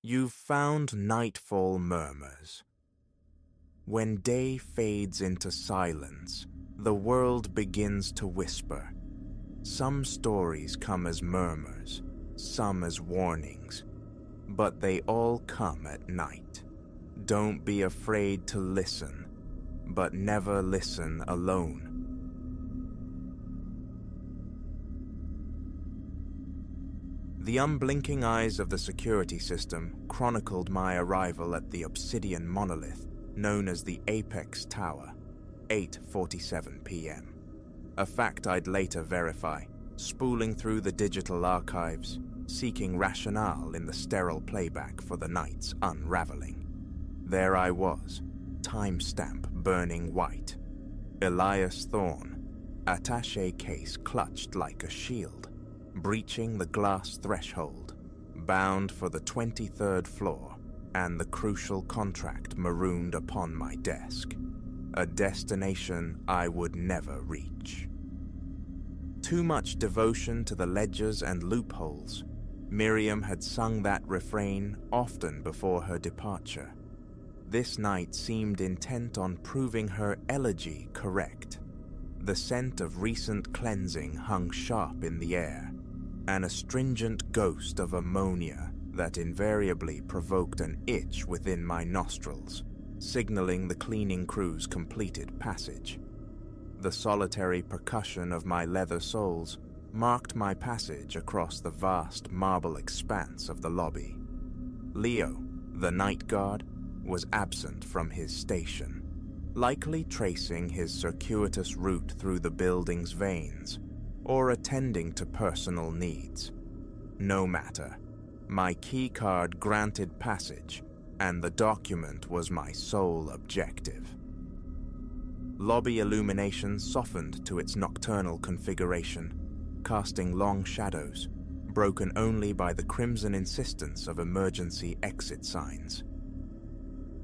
You've found nightfall murmurs. When day fades into silence, the world begins to whisper. Some stories come as murmurs, some as warnings, but they all come at night. Don't be afraid to listen, but never listen alone. The unblinking eyes of the security system chronicled my arrival at the obsidian monolith known as the Apex Tower, 8:47 p.m. A fact I'd later verify, spooling through the digital archives, seeking rationale in the sterile playback for the night's unraveling. There I was, timestamp burning white. Elias Thorne, attaché case clutched like a shield, breaching the glass threshold, bound for the 23rd floor, and the crucial contract marooned upon my desk. A destination I would never reach. Too much devotion to the ledgers and loopholes. Miriam had sung that refrain often before her departure. This night seemed intent on proving her elegy correct. The scent of recent cleansing hung sharp in the air, an astringent ghost of ammonia that invariably provoked an itch within my nostrils, signaling the cleaning crew's completed passage. The solitary percussion of my leather soles marked my passage across the vast marble expanse of the lobby. Leo, the night guard, was absent from his station, likely tracing his circuitous route through the building's veins, or attending to personal needs. No matter. My keycard granted passage, and the document was my sole objective. Lobby illumination softened to its nocturnal configuration, casting long shadows, broken only by the crimson insistence of emergency exit signs.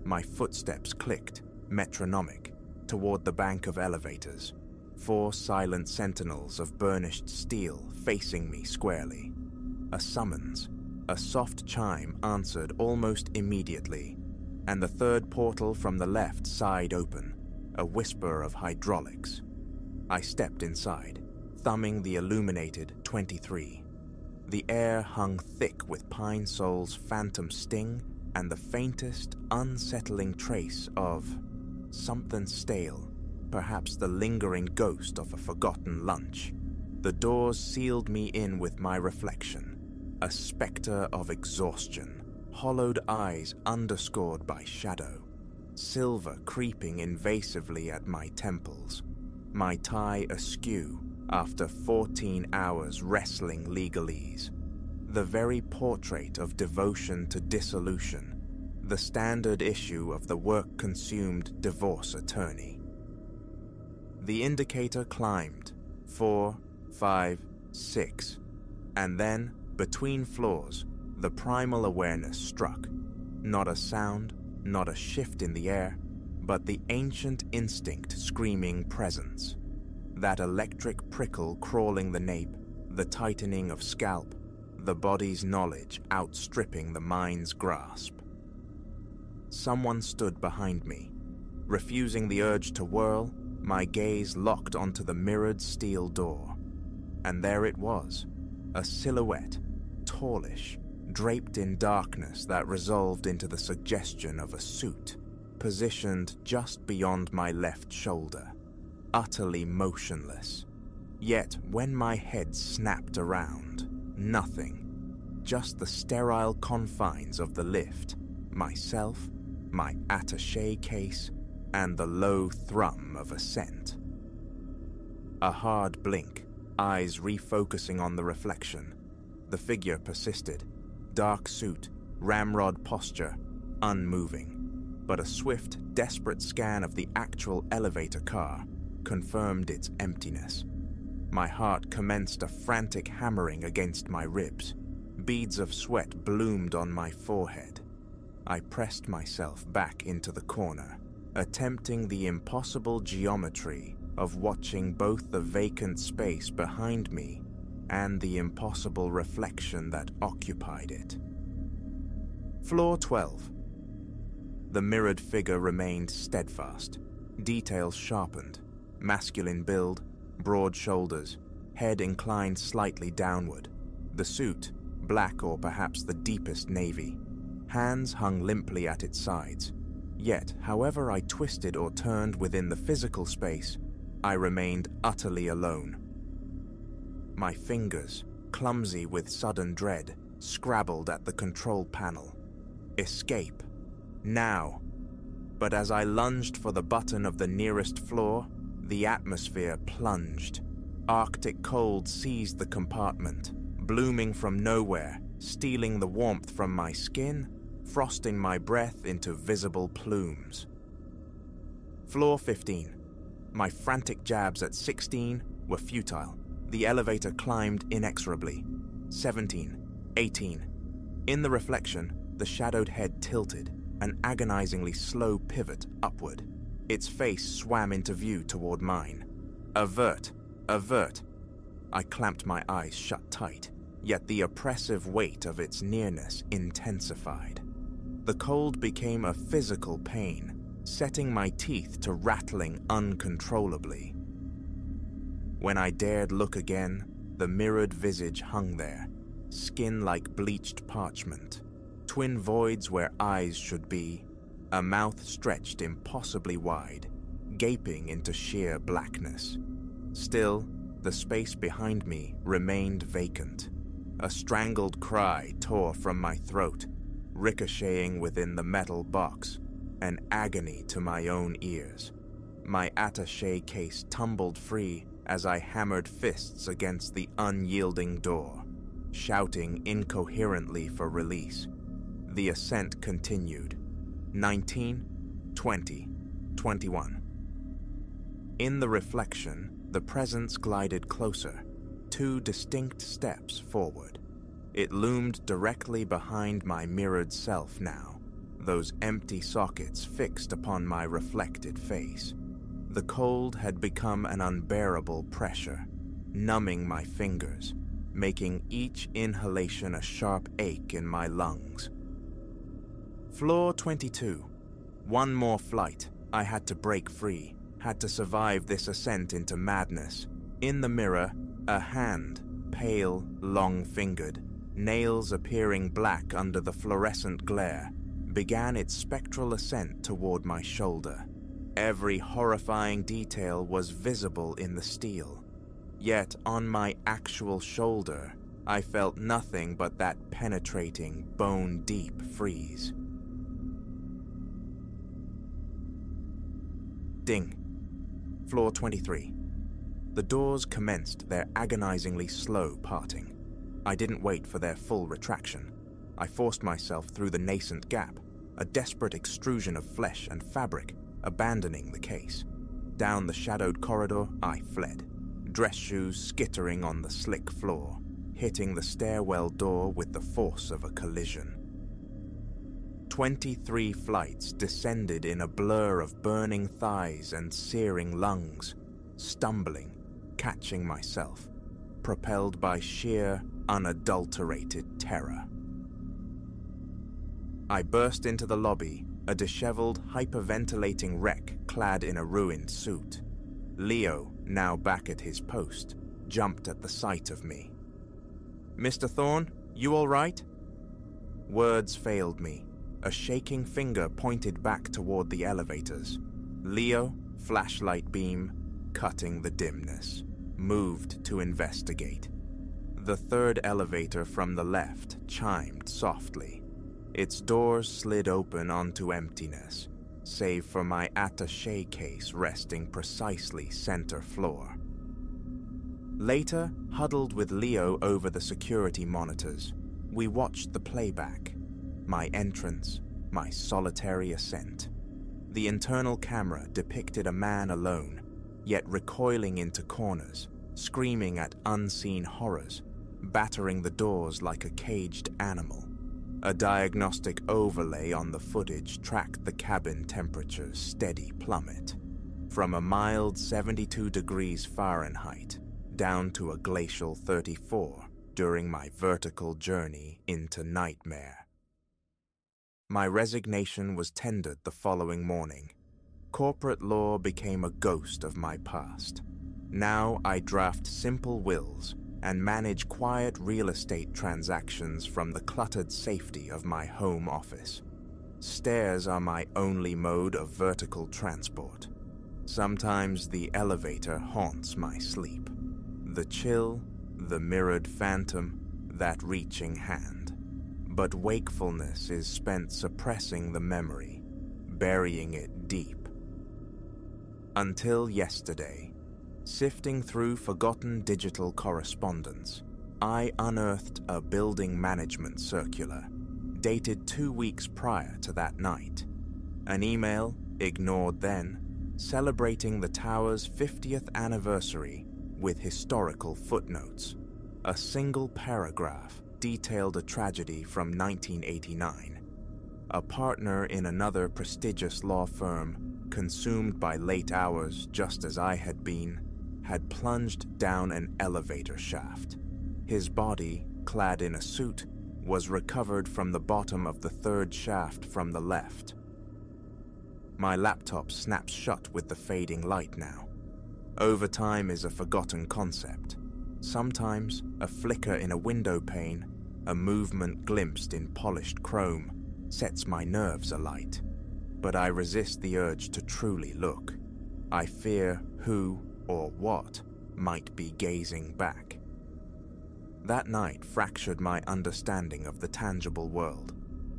My footsteps clicked, metronomic, toward the bank of elevators, 4 silent sentinels of burnished steel facing me squarely. A summons, a soft chime answered almost immediately, and the third portal from the left sighed open, a whisper of hydraulics. I stepped inside, thumbing the illuminated 23. The air hung thick with Pine Sol's phantom sting and the faintest, unsettling trace of something stale, perhaps the lingering ghost of a forgotten lunch. The doors sealed me in with my reflection, a specter of exhaustion, hollowed eyes underscored by shadow, silver creeping invasively at my temples, my tie askew after 14 hours wrestling legalese. The very portrait of devotion to dissolution, the standard issue of the work-consumed divorce attorney. The indicator climbed, 4, 5, 6, and then, between floors, the primal awareness struck. Not a sound, not a shift in the air, but the ancient instinct screaming presence. That electric prickle crawling the nape, the tightening of scalp, the body's knowledge outstripping the mind's grasp. Someone stood behind me. Refusing the urge to whirl, my gaze locked onto the mirrored steel door. And there it was, a silhouette, tallish, draped in darkness that resolved into the suggestion of a suit, positioned just beyond my left shoulder, utterly motionless. Yet when my head snapped around, nothing, just the sterile confines of the lift, myself, my attaché case, and the low thrum of ascent. A hard blink, eyes refocusing on the reflection. The figure persisted, dark suit, ramrod posture, unmoving. But a swift, desperate scan of the actual elevator car confirmed its emptiness. My heart commenced a frantic hammering against my ribs. Beads of sweat bloomed on my forehead. I pressed myself back into the corner, attempting the impossible geometry of watching both the vacant space behind me and the impossible reflection that occupied it. Floor 12. The mirrored figure remained steadfast, details sharpened, masculine build, broad shoulders, head inclined slightly downward. The suit, black or perhaps the deepest navy. Hands hung limply at its sides. Yet, however I twisted or turned within the physical space, I remained utterly alone. My fingers, clumsy with sudden dread, scrabbled at the control panel. Escape. Now. But as I lunged for the button of the nearest floor, the atmosphere plunged. Arctic cold seized the compartment, blooming from nowhere, stealing the warmth from my skin, frosting my breath into visible plumes. Floor 15. My frantic jabs at 16 were futile. The elevator climbed inexorably. 17, 18. In the reflection, the shadowed head tilted, an agonizingly slow pivot upward. Its face swam into view toward mine. Avert, avert. I clamped my eyes shut tight, yet the oppressive weight of its nearness intensified. The cold became a physical pain, setting my teeth to rattling uncontrollably. When I dared look again, the mirrored visage hung there, skin like bleached parchment, twin voids where eyes should be, a mouth stretched impossibly wide, gaping into sheer blackness. Still, the space behind me remained vacant. A strangled cry tore from my throat, ricocheting within the metal box, an agony to my own ears. My attaché case tumbled free as I hammered fists against the unyielding door, shouting incoherently for release. The ascent continued. 19, 20, 21. In the reflection, the presence glided closer, 2 distinct steps forward. It loomed directly behind my mirrored self now, those empty sockets fixed upon my reflected face. The cold had become an unbearable pressure, numbing my fingers, making each inhalation a sharp ache in my lungs. Floor 22. One more flight. I had to break free, had to survive this ascent into madness. In the mirror, a hand, pale, long-fingered, nails appearing black under the fluorescent glare, began its spectral ascent toward my shoulder. Every horrifying detail was visible in the steel. Yet on my actual shoulder, I felt nothing but that penetrating, bone-deep freeze. Ding. Floor 23. The doors commenced their agonizingly slow parting. I didn't wait for their full retraction. I forced myself through the nascent gap, a desperate extrusion of flesh and fabric, abandoning the case. Down the shadowed corridor, I fled, dress shoes skittering on the slick floor, hitting the stairwell door with the force of a collision. 23 flights descended in a blur of burning thighs and searing lungs, stumbling, catching myself, propelled by sheer, unadulterated terror. I burst into the lobby, a disheveled, hyperventilating wreck clad in a ruined suit. Leo, now back at his post, jumped at the sight of me. "Mr. Thorne, you all right?" Words failed me. A shaking finger pointed back toward the elevators. Leo, flashlight beam, cutting the dimness, moved to investigate. The third elevator from the left chimed softly. Its doors slid open onto emptiness, save for my attaché case resting precisely center floor. Later, huddled with Leo over the security monitors, we watched the playback. My entrance, my solitary ascent. The internal camera depicted a man alone, yet recoiling into corners, screaming at unseen horrors, battering the doors like a caged animal. A diagnostic overlay on the footage tracked the cabin temperature's steady plummet, from a mild 72 degrees Fahrenheit down to a glacial 34 during my vertical journey into nightmare. My resignation was tendered the following morning. Corporate law became a ghost of my past. Now I draft simple wills and manage quiet real estate transactions from the cluttered safety of my home office. Stairs are my only mode of vertical transport. Sometimes the elevator haunts my sleep. The chill, the mirrored phantom, that reaching hand. But wakefulness is spent suppressing the memory, burying it deep. Until yesterday, sifting through forgotten digital correspondence, I unearthed a building management circular, dated 2 weeks prior to that night. An email, ignored then, celebrating the tower's 50th anniversary with historical footnotes. A single paragraph detailed a tragedy from 1989. A partner in another prestigious law firm, consumed by late hours just as I had been, had plunged down an elevator shaft. His body, clad in a suit, was recovered from the bottom of the third shaft from the left. My laptop snaps shut with the fading light now. Overtime is a forgotten concept. Sometimes a flicker in a window pane, a movement glimpsed in polished chrome, sets my nerves alight. But I resist the urge to truly look. I fear who or what might be gazing back. That night fractured my understanding of the tangible world,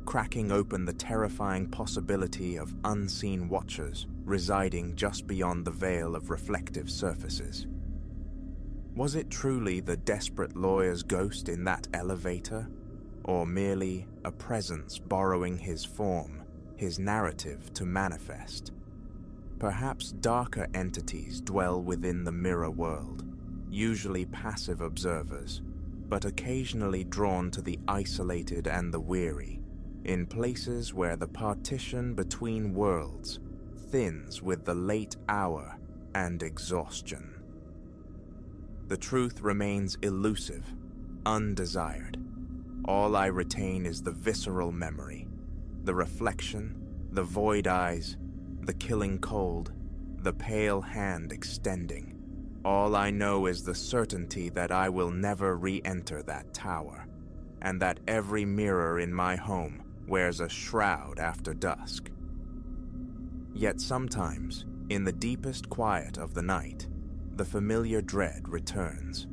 cracking open the terrifying possibility of unseen watchers residing just beyond the veil of reflective surfaces. Was it truly the desperate lawyer's ghost in that elevator, or merely a presence borrowing his form, his narrative to manifest? Perhaps darker entities dwell within the mirror world, usually passive observers, but occasionally drawn to the isolated and the weary, in places where the partition between worlds thins with the late hour and exhaustion. The truth remains elusive, undesired. All I retain is the visceral memory, the reflection, the void eyes, the killing cold, the pale hand extending. All I know is the certainty that I will never re-enter that tower, and that every mirror in my home wears a shroud after dusk. Yet sometimes, in the deepest quiet of the night, the familiar dread returns.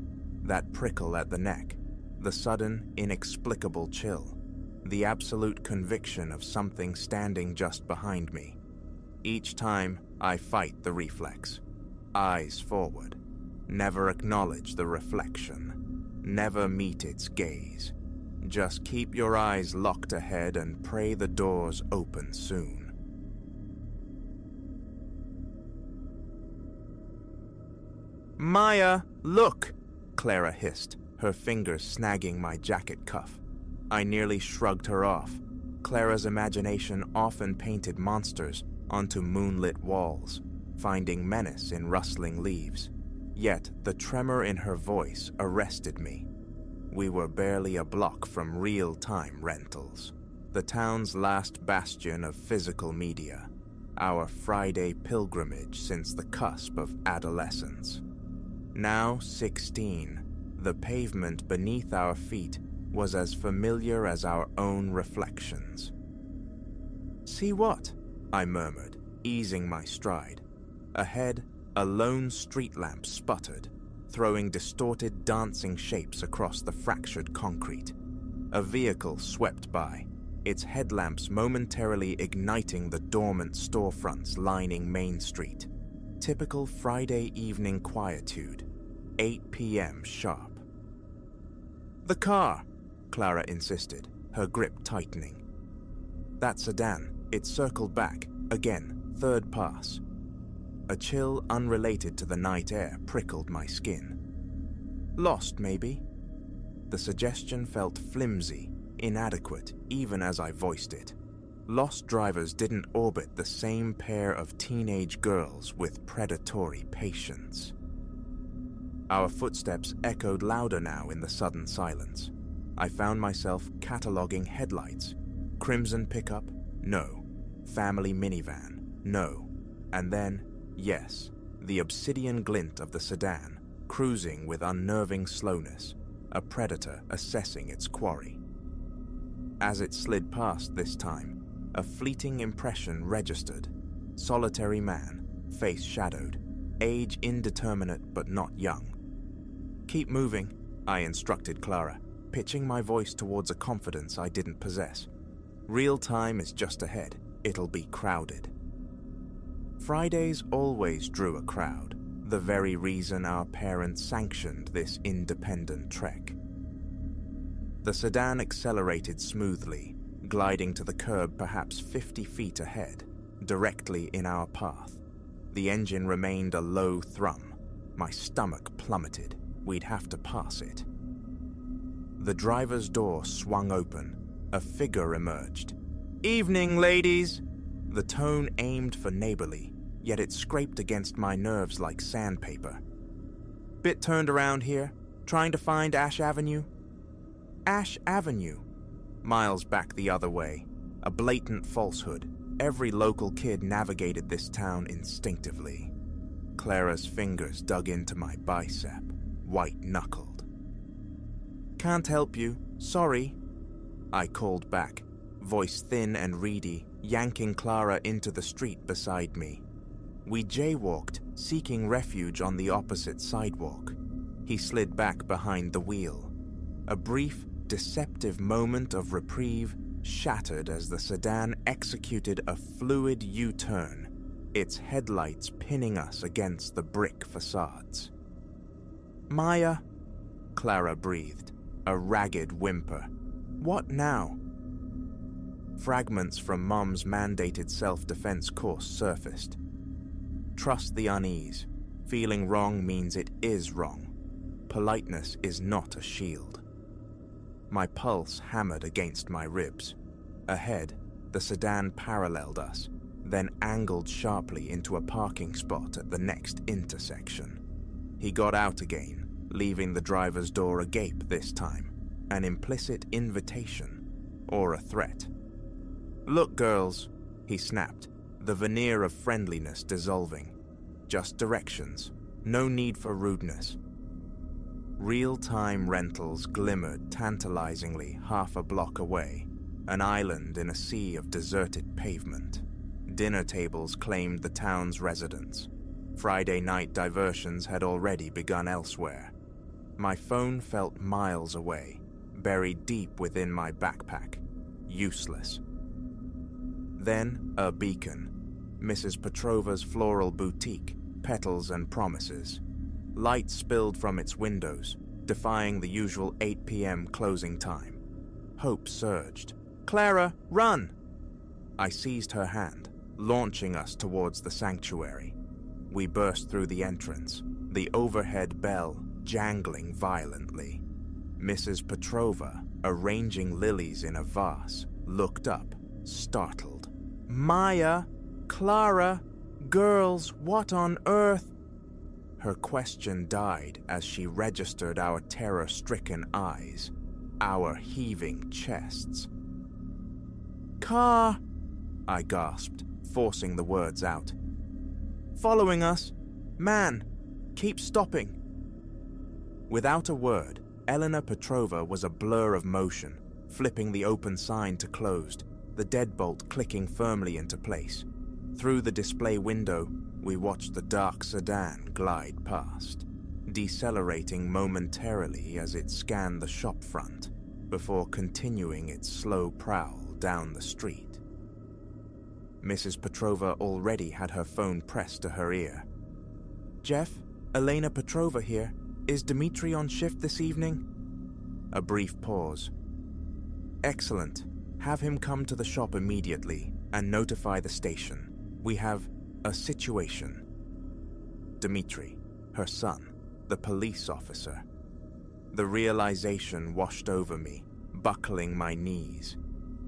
That prickle at the neck, the sudden, inexplicable chill, the absolute conviction of something standing just behind me. Each time, I fight the reflex. Eyes forward. Never acknowledge the reflection. Never meet its gaze. Just keep your eyes locked ahead and pray the doors open soon. "Maya, look!" Clara hissed, her fingers snagging my jacket cuff. I nearly shrugged her off. Clara's imagination often painted monsters onto moonlit walls, finding menace in rustling leaves. Yet the tremor in her voice arrested me. We were barely a block from real-time rentals, the town's last bastion of physical media, our Friday pilgrimage since the cusp of adolescence. Now 16, the pavement beneath our feet was as familiar as our own reflections. "See what?" I murmured, easing my stride. Ahead, a lone street lamp sputtered, throwing distorted dancing shapes across the fractured concrete. A vehicle swept by, its headlamps momentarily igniting the dormant storefronts lining Main Street. Typical Friday evening quietude, 8 p.m. sharp. "The car," Clara insisted, her grip tightening. "That sedan, it circled back, again, third pass." A chill unrelated to the night air prickled my skin. "Lost, maybe?" The suggestion felt flimsy, inadequate, even as I voiced it. Lost drivers didn't orbit the same pair of teenage girls with predatory patience. Our footsteps echoed louder now in the sudden silence. I found myself cataloging headlights. Crimson pickup? No. Family minivan? No. And then, yes, the obsidian glint of the sedan, cruising with unnerving slowness, a predator assessing its quarry. As it slid past this time, a fleeting impression registered. Solitary man, face shadowed, age indeterminate but not young. Keep moving, I instructed Clara, pitching my voice towards a confidence I didn't possess. Real time is just ahead. It'll be crowded. Fridays always drew a crowd, the very reason our parents sanctioned this independent trek. The sedan accelerated smoothly, gliding to the curb perhaps 50 feet ahead, directly in our path. The engine remained a low thrum. My stomach plummeted. We'd have to pass it. The driver's door swung open. A figure emerged. "Evening, ladies!" The tone aimed for neighborly, yet it scraped against my nerves like sandpaper. "Bit turned around here, trying to find Ash Avenue?" Ash Avenue? Miles back the other way. A blatant falsehood. Every local kid navigated this town instinctively. Clara's fingers dug into my bicep, white-knuckled. "Can't help you, sorry," I called back, voice thin and reedy, yanking Clara into the street beside me. We jaywalked, seeking refuge on the opposite sidewalk. He slid back behind the wheel. A brief, deceptive moment of reprieve shattered as the sedan executed a fluid U-turn, its headlights pinning us against the brick facades. "Maya," Clara breathed, a ragged whimper. "What now?" Fragments from Mom's mandated self-defense course surfaced. Trust the unease. Feeling wrong means it is wrong. Politeness is not a shield. My pulse hammered against my ribs. Ahead, the sedan paralleled us, then angled sharply into a parking spot at the next intersection. He got out again, leaving the driver's door agape this time, an implicit invitation, or a threat. "Look, girls," he snapped, the veneer of friendliness dissolving. "Just directions. No need for rudeness." Real-time rentals glimmered tantalizingly half a block away, an island in a sea of deserted pavement. Dinner tables claimed the town's residents. Friday night diversions had already begun elsewhere. My phone felt miles away, buried deep within my backpack, useless. Then a beacon, Mrs. Petrova's floral boutique, petals and promises. Light spilled from its windows, defying the usual 8 p.m. closing time. Hope surged. "Clara, run!" I seized her hand, launching us towards the sanctuary. We burst through the entrance, the overhead bell jangling violently. Mrs. Petrova, arranging lilies in a vase, looked up, startled. "Maya! Clara! Girls, what on earth?" Her question died as she registered our terror-stricken eyes, our heaving chests. "Car!" I gasped, forcing the words out. "Following us! Man! Keep stopping!" Without a word, Elena Petrova was a blur of motion, flipping the open sign to closed, the deadbolt clicking firmly into place. Through the display window, we watched the dark sedan glide past, decelerating momentarily as it scanned the shop front, before continuing its slow prowl down the street. Mrs. Petrova already had her phone pressed to her ear. "Jeff, Elena Petrova here. Is Dmitri on shift this evening?" A brief pause. "Excellent. Have him come to the shop immediately and notify the station. We have a situation." Dmitri, her son, the police officer. The realization washed over me, buckling my knees.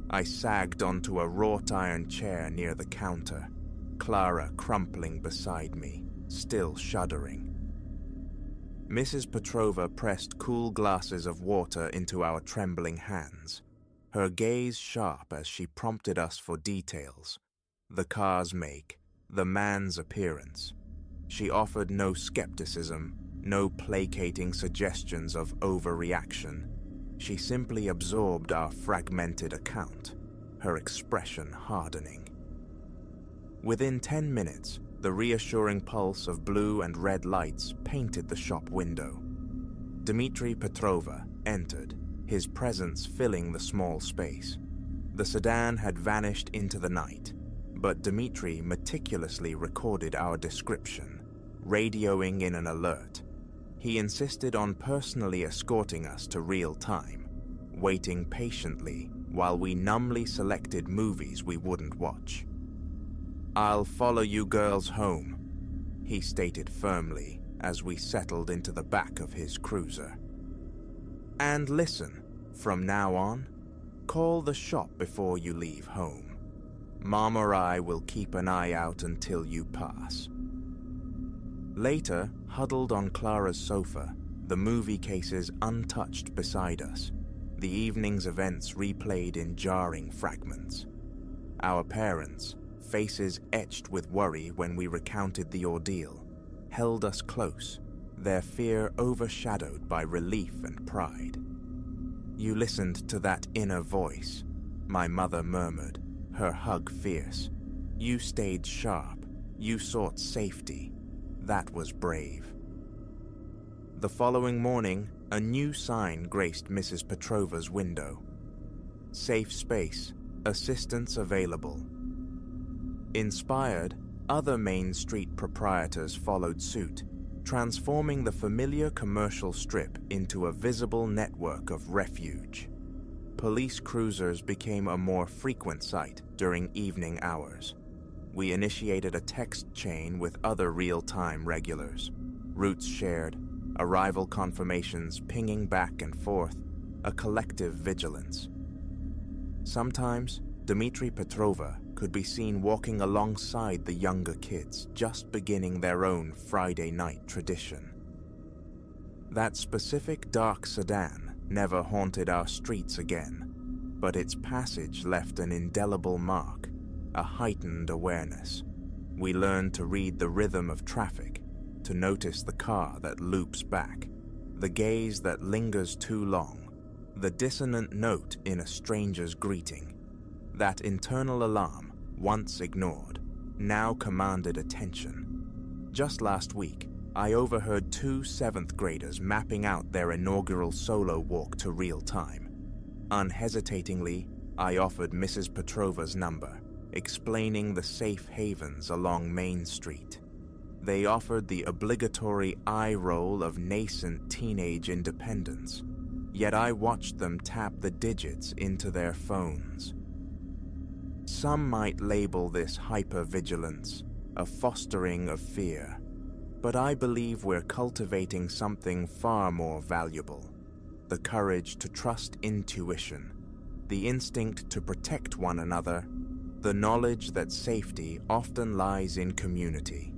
I sagged onto a wrought iron chair near the counter, Clara crumpling beside me, still shuddering. Mrs. Petrova pressed cool glasses of water into our trembling hands. her gaze sharp as she prompted us for details. The car's make, the man's appearance. She offered no skepticism, no placating suggestions of overreaction. She simply absorbed our fragmented account, her expression hardening. Within 10 minutes, the reassuring pulse of blue and red lights painted the shop window. Dmitry Petrova entered, his presence filling the small space. The sedan had vanished into the night, but Dmitry meticulously recorded our description, radioing in an alert. He insisted on personally escorting us to real time, waiting patiently while we numbly selected movies we wouldn't watch. "I'll follow you girls home," he stated firmly as we settled into the back of his cruiser. "And listen, from now on, call the shop before you leave home. Mom or I will keep an eye out until you pass." Later, huddled on Clara's sofa, the movie cases untouched beside us, the evening's events replayed in jarring fragments. Our parents, faces etched with worry when we recounted the ordeal, held us close, their fear overshadowed by relief and pride. "You listened to that inner voice," my mother murmured, her hug fierce. "You stayed sharp. You sought safety. That was brave." The following morning, a new sign graced Mrs. Petrova's window. "Safe space. Assistance available." Inspired, other Main Street proprietors followed suit, transforming the familiar commercial strip into a visible network of refuge. Police cruisers became a more frequent sight during evening hours. We initiated a text chain with other real-time regulars, routes shared, arrival confirmations pinging back and forth, a collective vigilance. Sometimes, Dmitry Petrova could be seen walking alongside the younger kids just beginning their own Friday night tradition. That specific dark sedan never haunted our streets again, but its passage left an indelible mark, a heightened awareness. We learned to read the rhythm of traffic, to notice the car that loops back, the gaze that lingers too long, the dissonant note in a stranger's greeting. That internal alarm, once ignored, now commanded attention. Just last week, I overheard 2 7th graders mapping out their inaugural solo walk to real time. Unhesitatingly, I offered Mrs. Petrova's number, explaining the safe havens along Main Street. They offered the obligatory eye roll of nascent teenage independence, yet I watched them tap the digits into their phones. Some might label this hypervigilance, a fostering of fear, but I believe we're cultivating something far more valuable: the courage to trust intuition, the instinct to protect one another, the knowledge that safety often lies in community,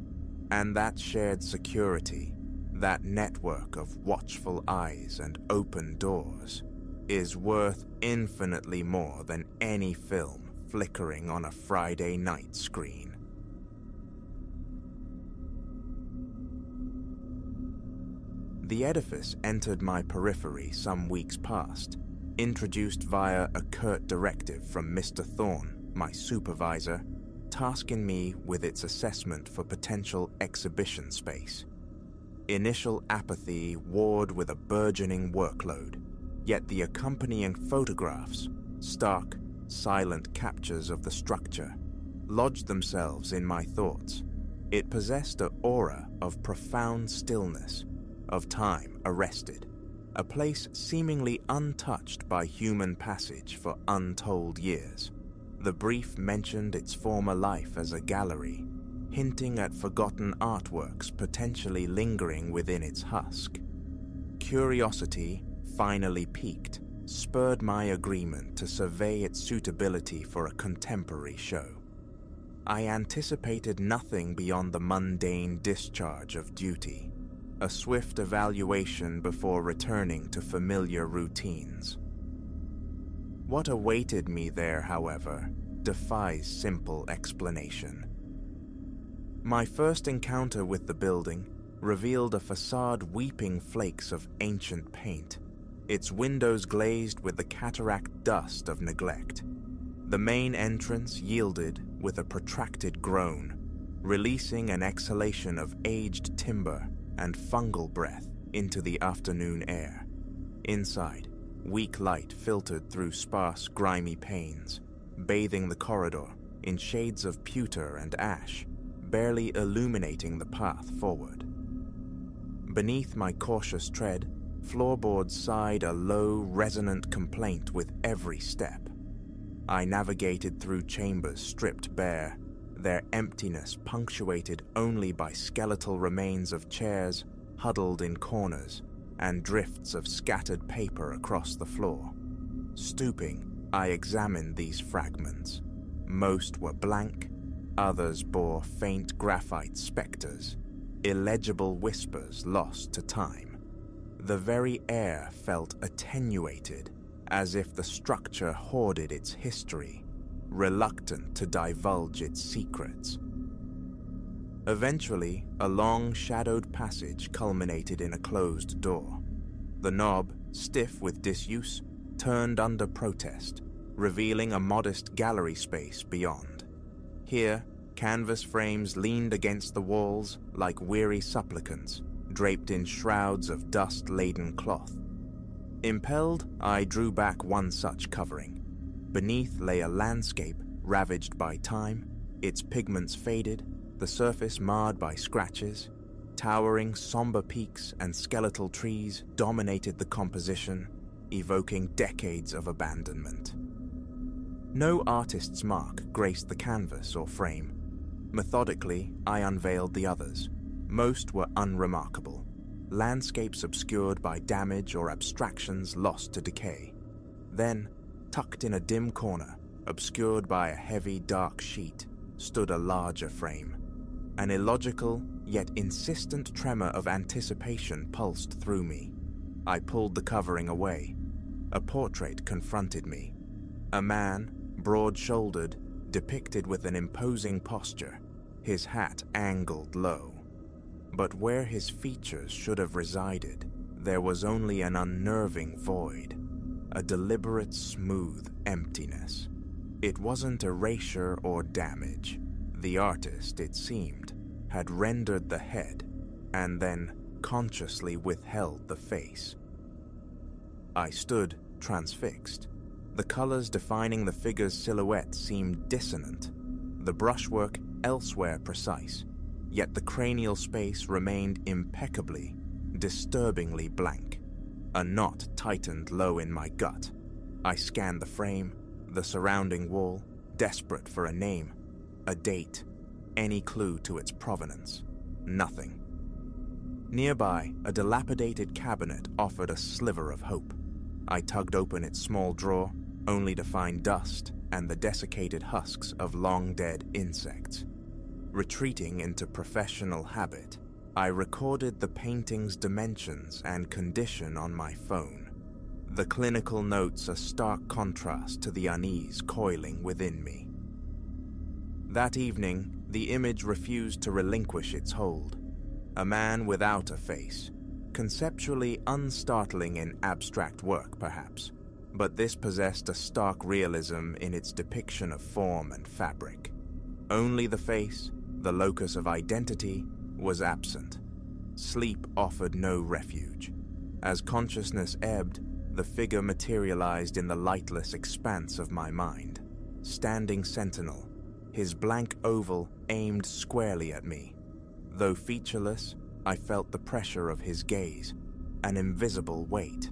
and that shared security, that network of watchful eyes and open doors, is worth infinitely more than any film flickering on a Friday night screen. The edifice entered my periphery some weeks past, introduced via a curt directive from Mr. Thorne, my supervisor, tasking me with its assessment for potential exhibition space. Initial apathy warred with a burgeoning workload, yet the accompanying photographs, stark, silent captures of the structure, lodged themselves in my thoughts. It possessed an aura of profound stillness, of time arrested, a place seemingly untouched by human passage for untold years. The brief mentioned its former life as a gallery, hinting at forgotten artworks potentially lingering within its husk. Curiosity, finally piqued, spurred my agreement to survey its suitability for a contemporary show. I anticipated nothing beyond the mundane discharge of duty, a swift evaluation before returning to familiar routines. What awaited me there, however, defies simple explanation. My first encounter with the building revealed a facade weeping flakes of ancient paint, its windows glazed with the cataract dust of neglect. The main entrance yielded with a protracted groan, releasing an exhalation of aged timber and fungal breath into the afternoon air. Inside, weak light filtered through sparse, grimy panes, bathing the corridor in shades of pewter and ash, barely illuminating the path forward. Beneath my cautious tread, floorboards sighed a low, resonant complaint with every step. I navigated through chambers stripped bare, their emptiness punctuated only by skeletal remains of chairs huddled in corners and drifts of scattered paper across the floor. Stooping, I examined these fragments. Most were blank, others bore faint graphite specters, illegible whispers lost to time. The very air felt attenuated, as if the structure hoarded its history, reluctant to divulge its secrets. Eventually, a long, shadowed passage culminated in a closed door. The knob, stiff with disuse, turned under protest, revealing a modest gallery space beyond. Here, canvas frames leaned against the walls like weary supplicants, draped in shrouds of dust-laden cloth. Impelled, I drew back one such covering. Beneath lay a landscape ravaged by time, its pigments faded, the surface marred by scratches. Towering, somber peaks and skeletal trees dominated the composition, evoking decades of abandonment. No artist's mark graced the canvas or frame. Methodically, I unveiled the others. Most were unremarkable, landscapes obscured by damage or abstractions lost to decay. Then, tucked in a dim corner, obscured by a heavy, dark sheet, stood a larger frame. An illogical, yet insistent tremor of anticipation pulsed through me. I pulled the covering away. A portrait confronted me. A man, broad-shouldered, depicted with an imposing posture, his hat angled low. But where his features should have resided, there was only an unnerving void, a deliberate, smooth emptiness. It wasn't erasure or damage. The artist, it seemed, had rendered the head and then consciously withheld the face. I stood transfixed. The colors defining the figure's silhouette seemed dissonant, the brushwork elsewhere precise, yet the cranial space remained impeccably, disturbingly blank. A knot tightened low in my gut. I scanned the frame, the surrounding wall, desperate for a name, a date, any clue to its provenance. Nothing. Nearby, a dilapidated cabinet offered a sliver of hope. I tugged open its small drawer, only to find dust and the desiccated husks of long-dead insects. Retreating into professional habit, I recorded the painting's dimensions and condition on my phone. The clinical notes a stark contrast to the unease coiling within me. That evening, the image refused to relinquish its hold. A man without a face, conceptually unstartling in abstract work, perhaps, but this possessed a stark realism in its depiction of form and fabric. Only the face, the locus of identity, was absent. Sleep offered no refuge. As consciousness ebbed, the figure materialized in the lightless expanse of my mind, standing sentinel, his blank oval aimed squarely at me. Though featureless, I felt the pressure of his gaze, an invisible weight.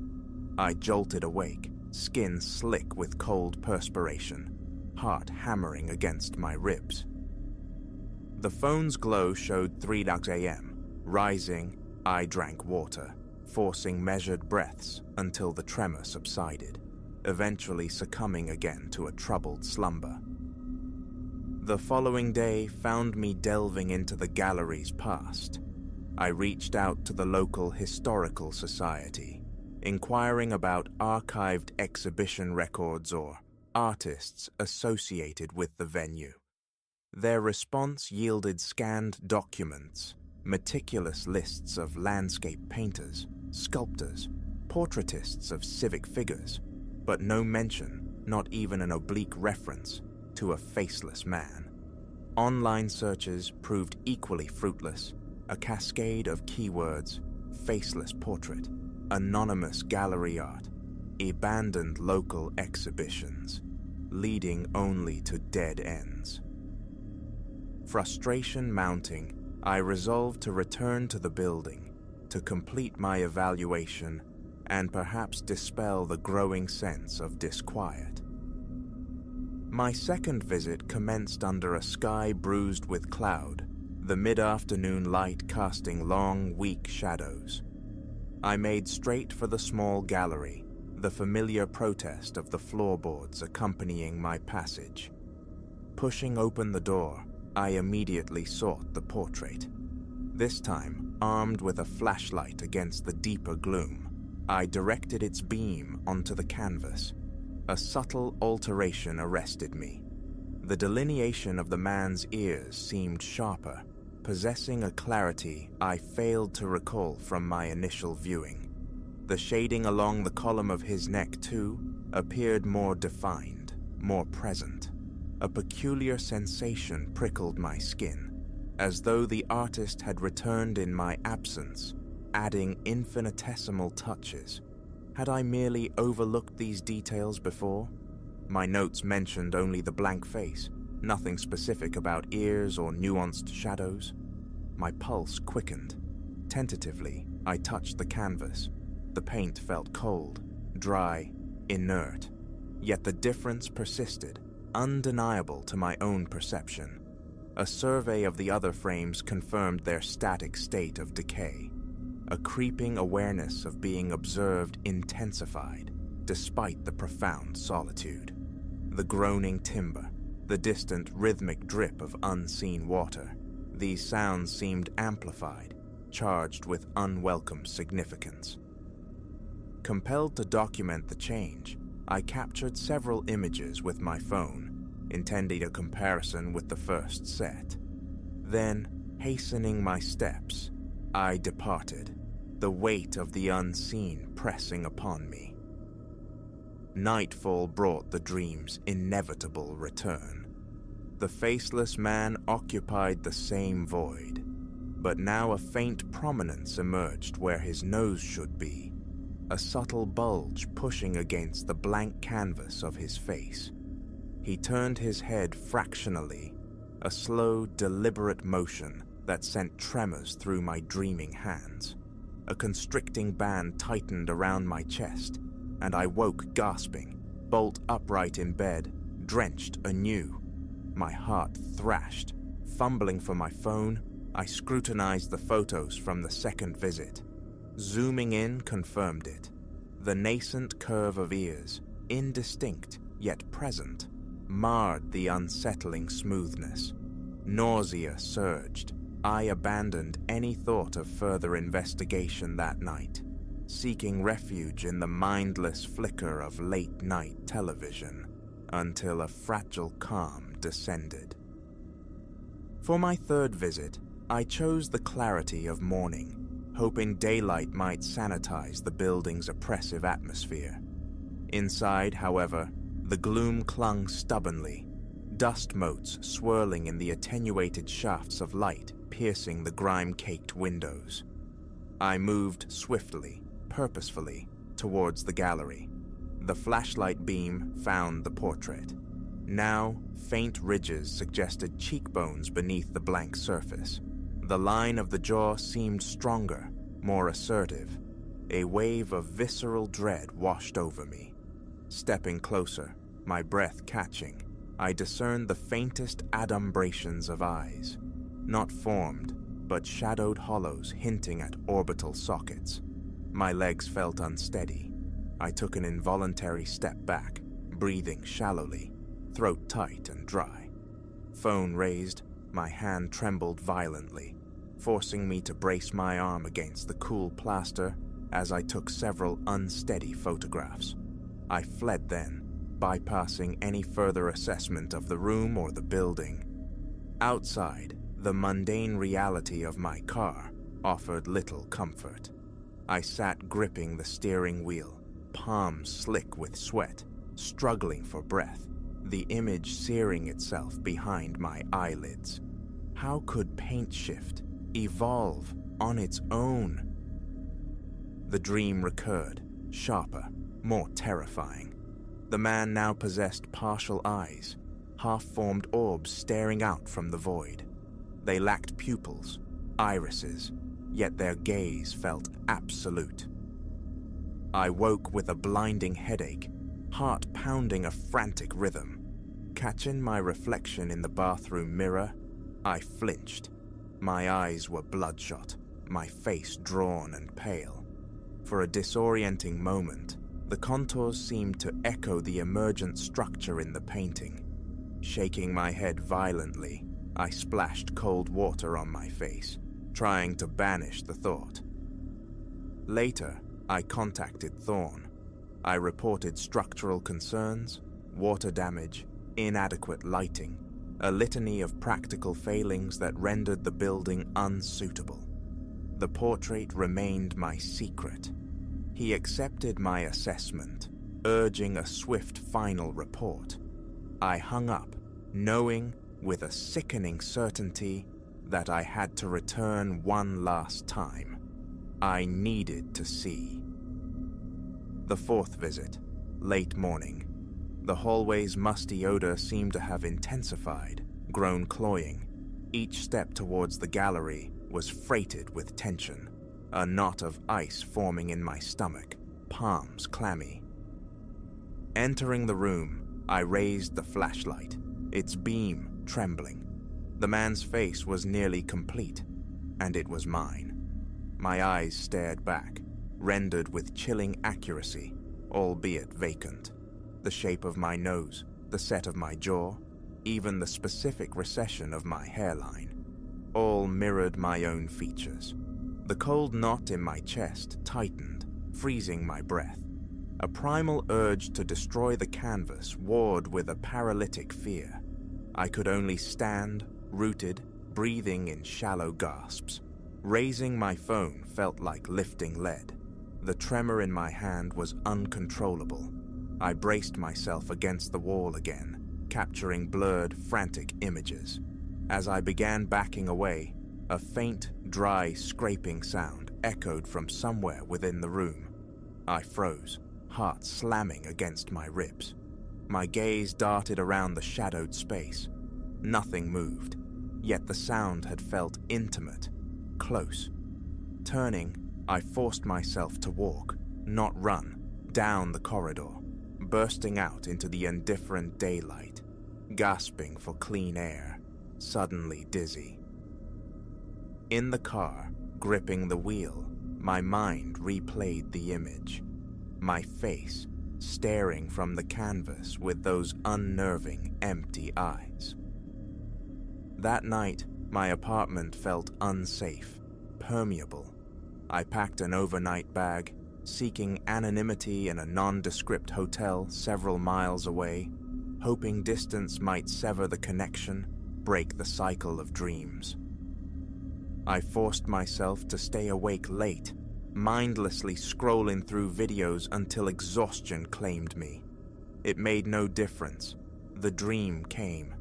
I jolted awake, skin slick with cold perspiration, heart hammering against my ribs. The phone's glow showed 3:00 a.m. Rising, I drank water, forcing measured breaths until the tremor subsided, eventually succumbing again to a troubled slumber. The following day found me delving into the gallery's past. I reached out to the local historical society, inquiring about archived exhibition records or artists associated with the venue. Their response yielded scanned documents, meticulous lists of landscape painters, sculptors, portraitists of civic figures, but no mention, not even an oblique reference, to a faceless man. Online searches proved equally fruitless, a cascade of keywords: faceless portrait, anonymous gallery art, abandoned local exhibitions, leading only to dead ends. Frustration mounting, I resolved to return to the building, to complete my evaluation, and perhaps dispel the growing sense of disquiet. My second visit commenced under a sky bruised with cloud, the mid-afternoon light casting long, weak shadows. I made straight for the small gallery, the familiar protest of the floorboards accompanying my passage. Pushing open the door, I immediately sought the portrait. This time, armed with a flashlight against the deeper gloom, I directed its beam onto the canvas. A subtle alteration arrested me. The delineation of the man's ears seemed sharper, possessing a clarity I failed to recall from my initial viewing. The shading along the column of his neck, too, appeared more defined, more present. A peculiar sensation prickled my skin, as though the artist had returned in my absence, adding infinitesimal touches. Had I merely overlooked these details before? My notes mentioned only the blank face, nothing specific about ears or nuanced shadows. My pulse quickened. Tentatively, I touched the canvas. The paint felt cold, dry, inert, yet the difference persisted, undeniable to my own perception. A survey of the other frames confirmed their static state of decay. A creeping awareness of being observed intensified, despite the profound solitude. The groaning timber, the distant rhythmic drip of unseen water, these sounds seemed amplified, charged with unwelcome significance. Compelled to document the change, I captured several images with my phone, intending a comparison with the first set. Then, hastening my steps, I departed, the weight of the unseen pressing upon me. Nightfall brought the dream's inevitable return. The faceless man occupied the same void, but now a faint prominence emerged where his nose should be, a subtle bulge pushing against the blank canvas of his face. He turned his head fractionally, a slow, deliberate motion that sent tremors through my dreaming hands. A constricting band tightened around my chest, and I woke gasping, bolt upright in bed, drenched anew. My heart thrashed. Fumbling for my phone, I scrutinized the photos from the second visit. Zooming in confirmed it. The nascent curve of ears, indistinct yet present, marred the unsettling smoothness. Nausea surged. I abandoned any thought of further investigation that night, seeking refuge in the mindless flicker of late-night television until a fragile calm descended. For my third visit, I chose the clarity of morning, hoping daylight might sanitize the building's oppressive atmosphere. Inside, however, the gloom clung stubbornly, dust motes swirling in the attenuated shafts of light piercing the grime-caked windows. I moved swiftly, purposefully, towards the gallery. The flashlight beam found the portrait. Now, faint ridges suggested cheekbones beneath the blank surface. The line of the jaw seemed stronger, more assertive. A wave of visceral dread washed over me. Stepping closer, my breath catching, I discerned the faintest adumbrations of eyes. Not formed, but shadowed hollows hinting at orbital sockets. My legs felt unsteady. I took an involuntary step back, breathing shallowly, throat tight and dry. Phone raised, my hand trembled violently, forcing me to brace my arm against the cool plaster as I took several unsteady photographs. I fled then, bypassing any further assessment of the room or the building. Outside, the mundane reality of my car offered little comfort. I sat gripping the steering wheel, palms slick with sweat, struggling for breath, the image searing itself behind my eyelids. How could paint shift, evolve on its own? The dream recurred, sharper, more terrifying. The man now possessed partial eyes, half-formed orbs staring out from the void. They lacked pupils, irises, yet their gaze felt absolute. I woke with a blinding headache, heart pounding a frantic rhythm. Catching my reflection in the bathroom mirror, I flinched. My eyes were bloodshot, my face drawn and pale. For a disorienting moment, the contours seemed to echo the emergent structure in the painting. Shaking my head violently, I splashed cold water on my face, trying to banish the thought. Later, I contacted Thorne. I reported structural concerns, water damage, inadequate lighting, a litany of practical failings that rendered the building unsuitable. The portrait remained my secret. He accepted my assessment, urging a swift final report. I hung up, knowing with a sickening certainty that I had to return one last time. I needed to see. The fourth visit, late morning. The hallway's musty odor seemed to have intensified, grown cloying. Each step towards the gallery was freighted with tension, a knot of ice forming in my stomach, palms clammy. Entering the room, I raised the flashlight, its beam trembling. The man's face was nearly complete, and it was mine. My eyes stared back, rendered with chilling accuracy, albeit vacant. The shape of my nose, the set of my jaw, even the specific recession of my hairline, all mirrored my own features. The cold knot in my chest tightened, freezing my breath. A primal urge to destroy the canvas warred with a paralytic fear. I could only stand, rooted, breathing in shallow gasps. Raising my phone felt like lifting lead. The tremor in my hand was uncontrollable. I braced myself against the wall again, capturing blurred, frantic images. As I began backing away, a faint, dry, scraping sound echoed from somewhere within the room. I froze, heart slamming against my ribs. My gaze darted around the shadowed space. Nothing moved, yet the sound had felt intimate, close. Turning, I forced myself to walk, not run, down the corridor, bursting out into the indifferent daylight, gasping for clean air, suddenly dizzy. In the car, gripping the wheel, my mind replayed the image. My face, staring from the canvas with those unnerving, empty eyes. That night, my apartment felt unsafe, permeable. I packed an overnight bag, seeking anonymity in a nondescript hotel several miles away, hoping distance might sever the connection, break the cycle of dreams. I forced myself to stay awake late, mindlessly scrolling through videos until exhaustion claimed me. It made no difference. The dream came.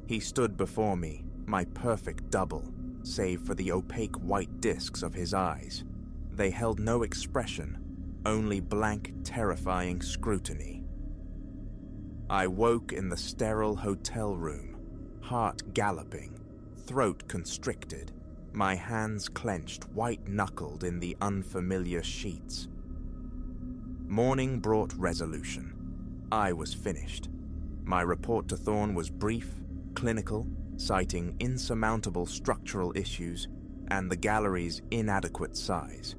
He stood before me, my perfect double, save for the opaque white discs of his eyes. They held no expression, only blank, terrifying scrutiny. I woke in the sterile hotel room, heart galloping, throat constricted, my hands clenched, white-knuckled in the unfamiliar sheets. Morning brought resolution. I was finished. My report to Thorne was brief, clinical, citing insurmountable structural issues and the gallery's inadequate size.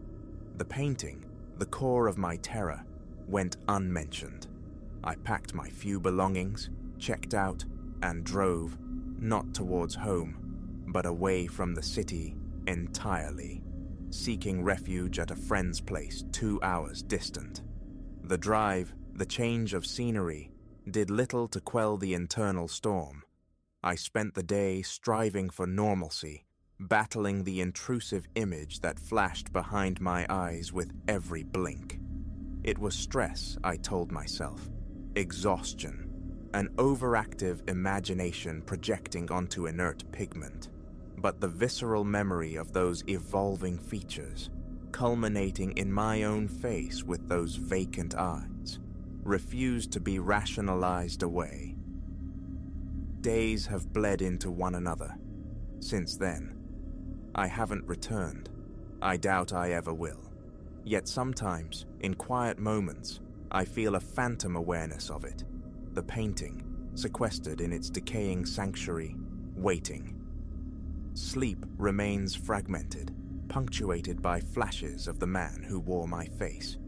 The painting, the core of my terror, went unmentioned. I packed my few belongings, checked out, and drove, not towards home, but away from the city entirely. seeking refuge at a friend's place 2 hours distant. The drive, the change of scenery, did little to quell the internal storm. I spent the day striving for normalcy, battling the intrusive image that flashed behind my eyes with every blink. It was stress, I told myself, exhaustion, an overactive imagination projecting onto inert pigment. But the visceral memory of those evolving features, culminating in my own face with those vacant eyes, refused to be rationalized away. Days have bled into one another. Since then, I haven't returned. I doubt I ever will. Yet sometimes, in quiet moments, I feel a phantom awareness of it. The painting, sequestered in its decaying sanctuary, waiting. Sleep remains fragmented, punctuated by flashes of the man who wore my face.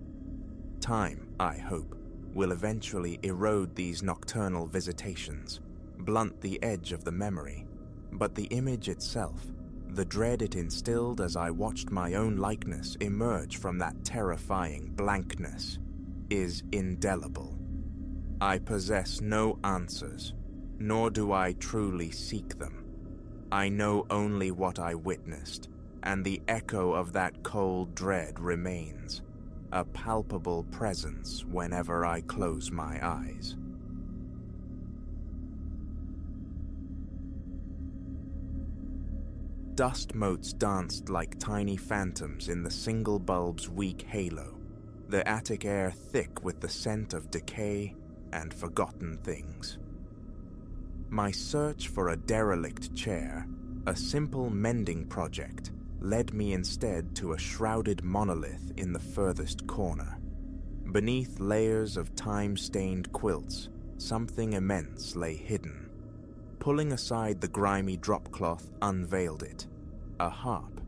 Time, I hope, will eventually erode these nocturnal visitations, blunt the edge of the memory, but the image itself, the dread it instilled as I watched my own likeness emerge from that terrifying blankness, is indelible. I possess no answers, nor do I truly seek them. I know only what I witnessed, and the echo of that cold dread remains, a palpable presence whenever I close my eyes. Dust motes danced like tiny phantoms in the single bulb's weak halo, the attic air thick with the scent of decay and forgotten things. My search for a derelict chair, a simple mending project, led me instead to a shrouded monolith in the furthest corner. Beneath layers of time-stained quilts, something immense lay hidden. Pulling aside the grimy dropcloth unveiled it, a harp.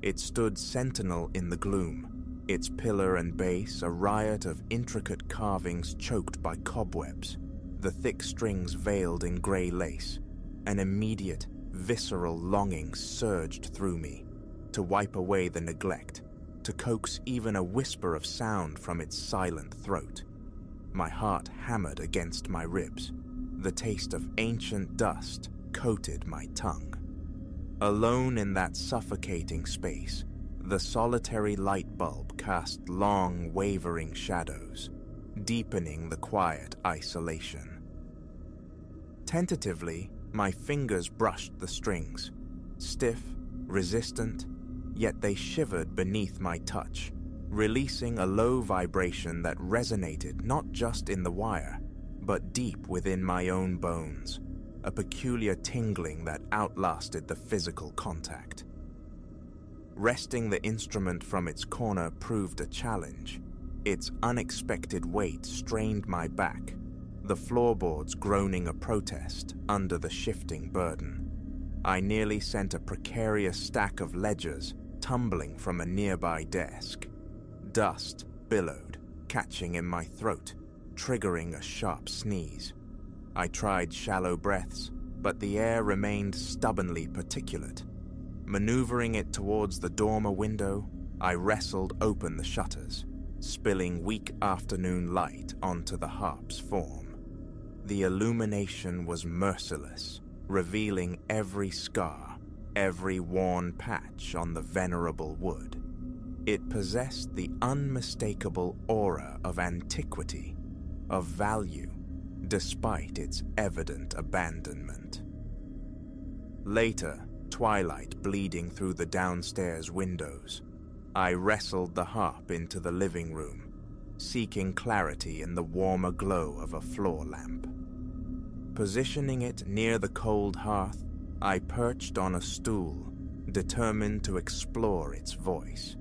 It stood sentinel in the gloom, its pillar and base a riot of intricate carvings choked by cobwebs, the thick strings veiled in grey lace. An immediate, visceral longing surged through me, to wipe away the neglect, to coax even a whisper of sound from its silent throat. My heart hammered against my ribs. The taste of ancient dust coated my tongue. Alone in that suffocating space, the solitary light bulb cast long, wavering shadows, deepening the quiet isolation. Tentatively, my fingers brushed the strings, stiff, resistant, yet they shivered beneath my touch, releasing a low vibration that resonated not just in the wire, but deep within my own bones, a peculiar tingling that outlasted the physical contact. Wresting the instrument from its corner proved a challenge. Its unexpected weight strained my back, the floorboards groaning a protest under the shifting burden. I nearly sent a precarious stack of ledgers tumbling from a nearby desk. Dust billowed, catching in my throat, triggering a sharp sneeze. I tried shallow breaths, but the air remained stubbornly particulate. Maneuvering it towards the dormer window, I wrestled open the shutters, spilling weak afternoon light onto the harp's form. The illumination was merciless, revealing every scar, every worn patch on the venerable wood. It possessed the unmistakable aura of antiquity, of value, despite its evident abandonment. Later, twilight bleeding through the downstairs windows, I wrestled the harp into the living room, seeking clarity in the warmer glow of a floor lamp. Positioning it near the cold hearth, I perched on a stool, determined to explore its voice.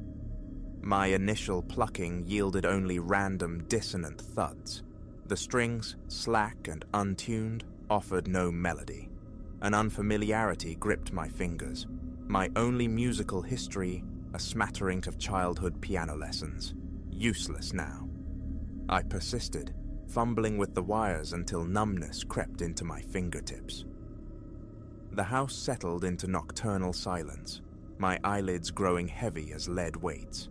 My initial plucking yielded only random dissonant thuds. The strings, slack and untuned, offered no melody. An unfamiliarity gripped my fingers. My only musical history, a smattering of childhood piano lessons. Useless now. I persisted, fumbling with the wires until numbness crept into my fingertips. The house settled into nocturnal silence. my eyelids growing heavy as lead weights.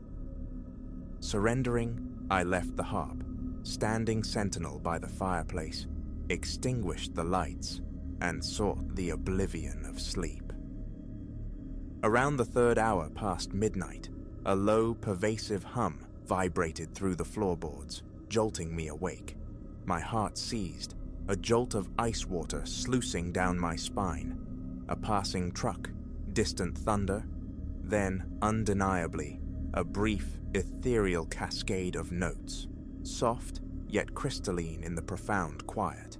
Surrendering, I left the harp, standing sentinel by the fireplace, extinguished the lights, and sought the oblivion of sleep. Around the third hour past midnight, a low, pervasive hum vibrated through the floorboards, jolting me awake. My heart seized, a jolt of ice water sluicing down my spine. A passing truck, distant thunder, then, undeniably, a brief, ethereal cascade of notes, soft yet crystalline in the profound quiet.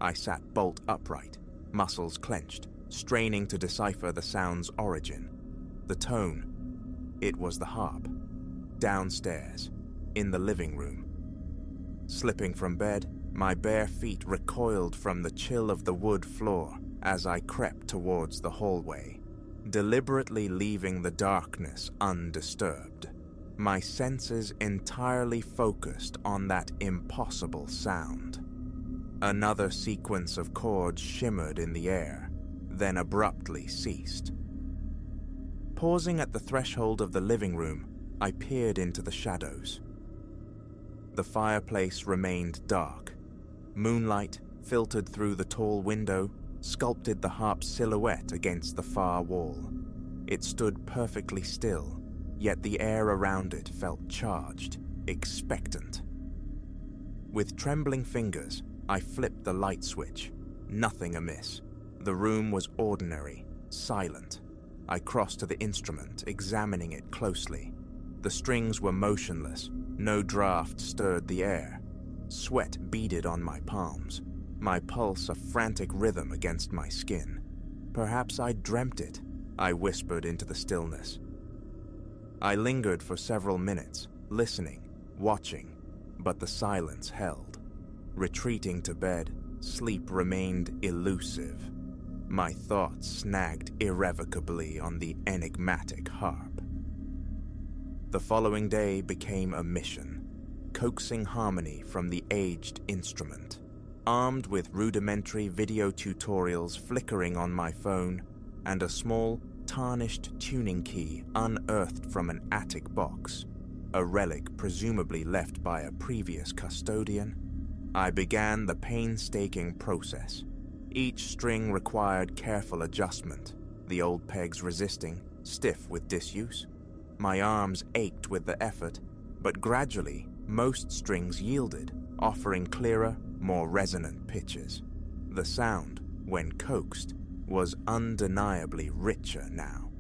I sat bolt upright, muscles clenched, straining to decipher the sound's origin. The tone, it was the harp. Downstairs, in the living room. Slipping from bed, my bare feet recoiled from the chill of the wood floor as I crept towards the hallway, deliberately leaving the darkness undisturbed, my senses entirely focused on that impossible sound. Another sequence of chords shimmered in the air, then abruptly ceased. Pausing at the threshold of the living room, I peered into the shadows. The fireplace remained dark. Moonlight, filtered through the tall window, sculpted the harp's silhouette against the far wall. It stood perfectly still, yet the air around it felt charged, expectant. With trembling fingers, I flipped the light switch. Nothing amiss. The room was ordinary, silent. I crossed to the instrument, examining it closely. The strings were motionless. No draft stirred the air. Sweat beaded on my palms, my pulse a frantic rhythm against my skin. Perhaps I dreamt it, I whispered into the stillness. I lingered for several minutes, listening, watching, but the silence held. Retreating to bed, sleep remained elusive. My thoughts snagged irrevocably on the enigmatic harp. The following day became a mission, coaxing harmony from the aged instrument. Armed with rudimentary video tutorials flickering on my phone and a small, tarnished tuning key unearthed from an attic box, a relic presumably left by a previous custodian, I began the painstaking process. Each string required careful adjustment, the old pegs resisting, stiff with disuse. My arms ached with the effort, but gradually, most strings yielded, offering clearer, more resonant pitches. The sound, when coaxed, was undeniably richer now.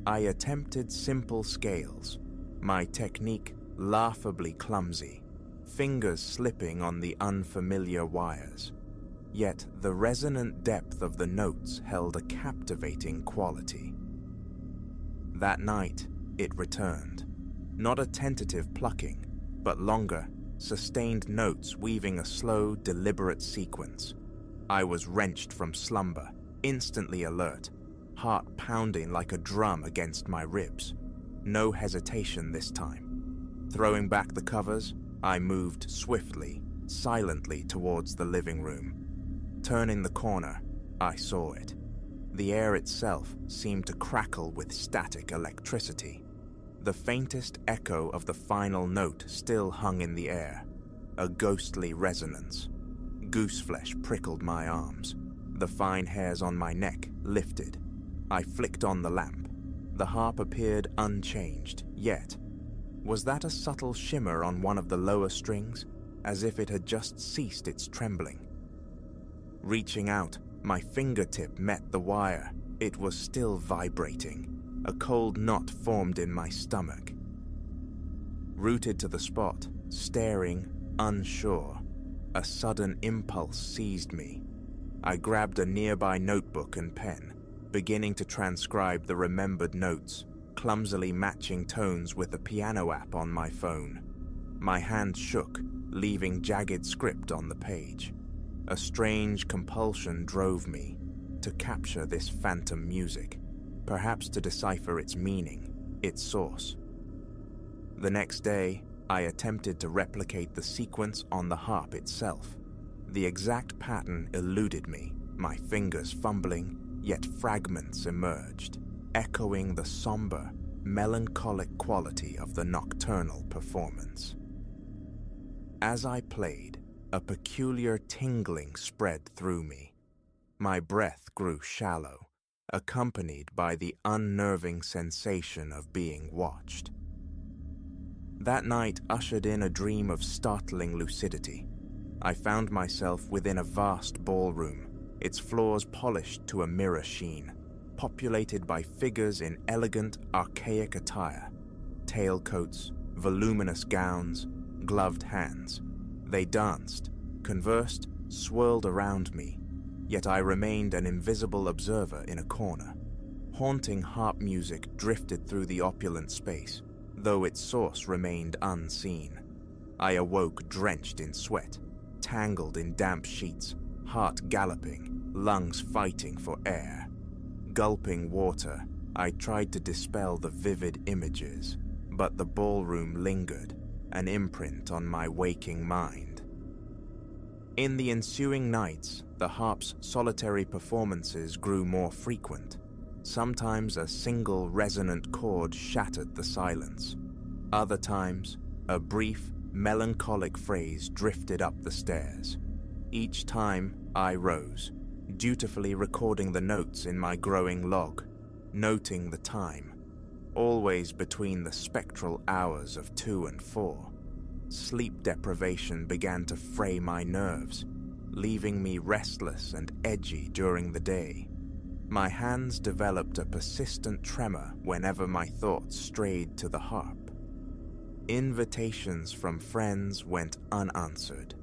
I attempted simple scales, my technique laughably clumsy, fingers slipping on the unfamiliar wires. Yet the resonant depth of the notes held a captivating quality. That night, it returned. Not a tentative plucking, but longer, sustained notes weaving a slow, deliberate sequence. I was wrenched from slumber, instantly alert, heart pounding like a drum against my ribs. No hesitation this time. Throwing back the covers, I moved swiftly, silently towards the living room. Turning the corner, I saw it. The air itself seemed to crackle with static electricity. The faintest echo of the final note still hung in the air, a ghostly resonance. Gooseflesh prickled my arms. The fine hairs on my neck lifted. I flicked on the lamp. The harp appeared unchanged, yet, was that a subtle shimmer on one of the lower strings, as if it had just ceased its trembling? Reaching out, my fingertip met the wire. It was still vibrating. A cold knot formed in my stomach. Rooted to the spot, staring, unsure, a sudden impulse seized me. I grabbed a nearby notebook and pen, beginning to transcribe the remembered notes, clumsily matching tones with the piano app on my phone. My hand shook, leaving jagged script on the page. A strange compulsion drove me to capture this phantom music, perhaps to decipher its meaning, its source. The next day, I attempted to replicate the sequence on the harp itself. The exact pattern eluded me, my fingers fumbling, yet fragments emerged. echoing the somber, melancholic quality of the nocturnal performance. As I played, a peculiar tingling spread through me. My breath grew shallow, accompanied by the unnerving sensation of being watched. That night ushered in a dream of startling lucidity. I found myself within a vast ballroom, its floors polished to a mirror sheen, populated by figures in elegant, archaic attire, tailcoats, voluminous gowns, gloved hands. They danced, conversed, swirled around me, yet I remained an invisible observer in a corner. Haunting harp music drifted through the opulent space, though its source remained unseen. I awoke drenched in sweat, tangled in damp sheets, heart galloping, lungs fighting for air. Gulping water, I tried to dispel the vivid images, but the ballroom lingered, an imprint on my waking mind. In the ensuing nights, the harp's solitary performances grew more frequent. Sometimes a single resonant chord shattered the silence. Other times, a brief, melancholic phrase drifted up the stairs. Each time, I rose, dutifully recording the notes in my growing log, noting the time, always between the spectral hours of 2 and 4. Sleep deprivation began to fray my nerves, leaving me restless and edgy during the day. My hands developed a persistent tremor whenever my thoughts strayed to the harp. Invitations from friends went unanswered.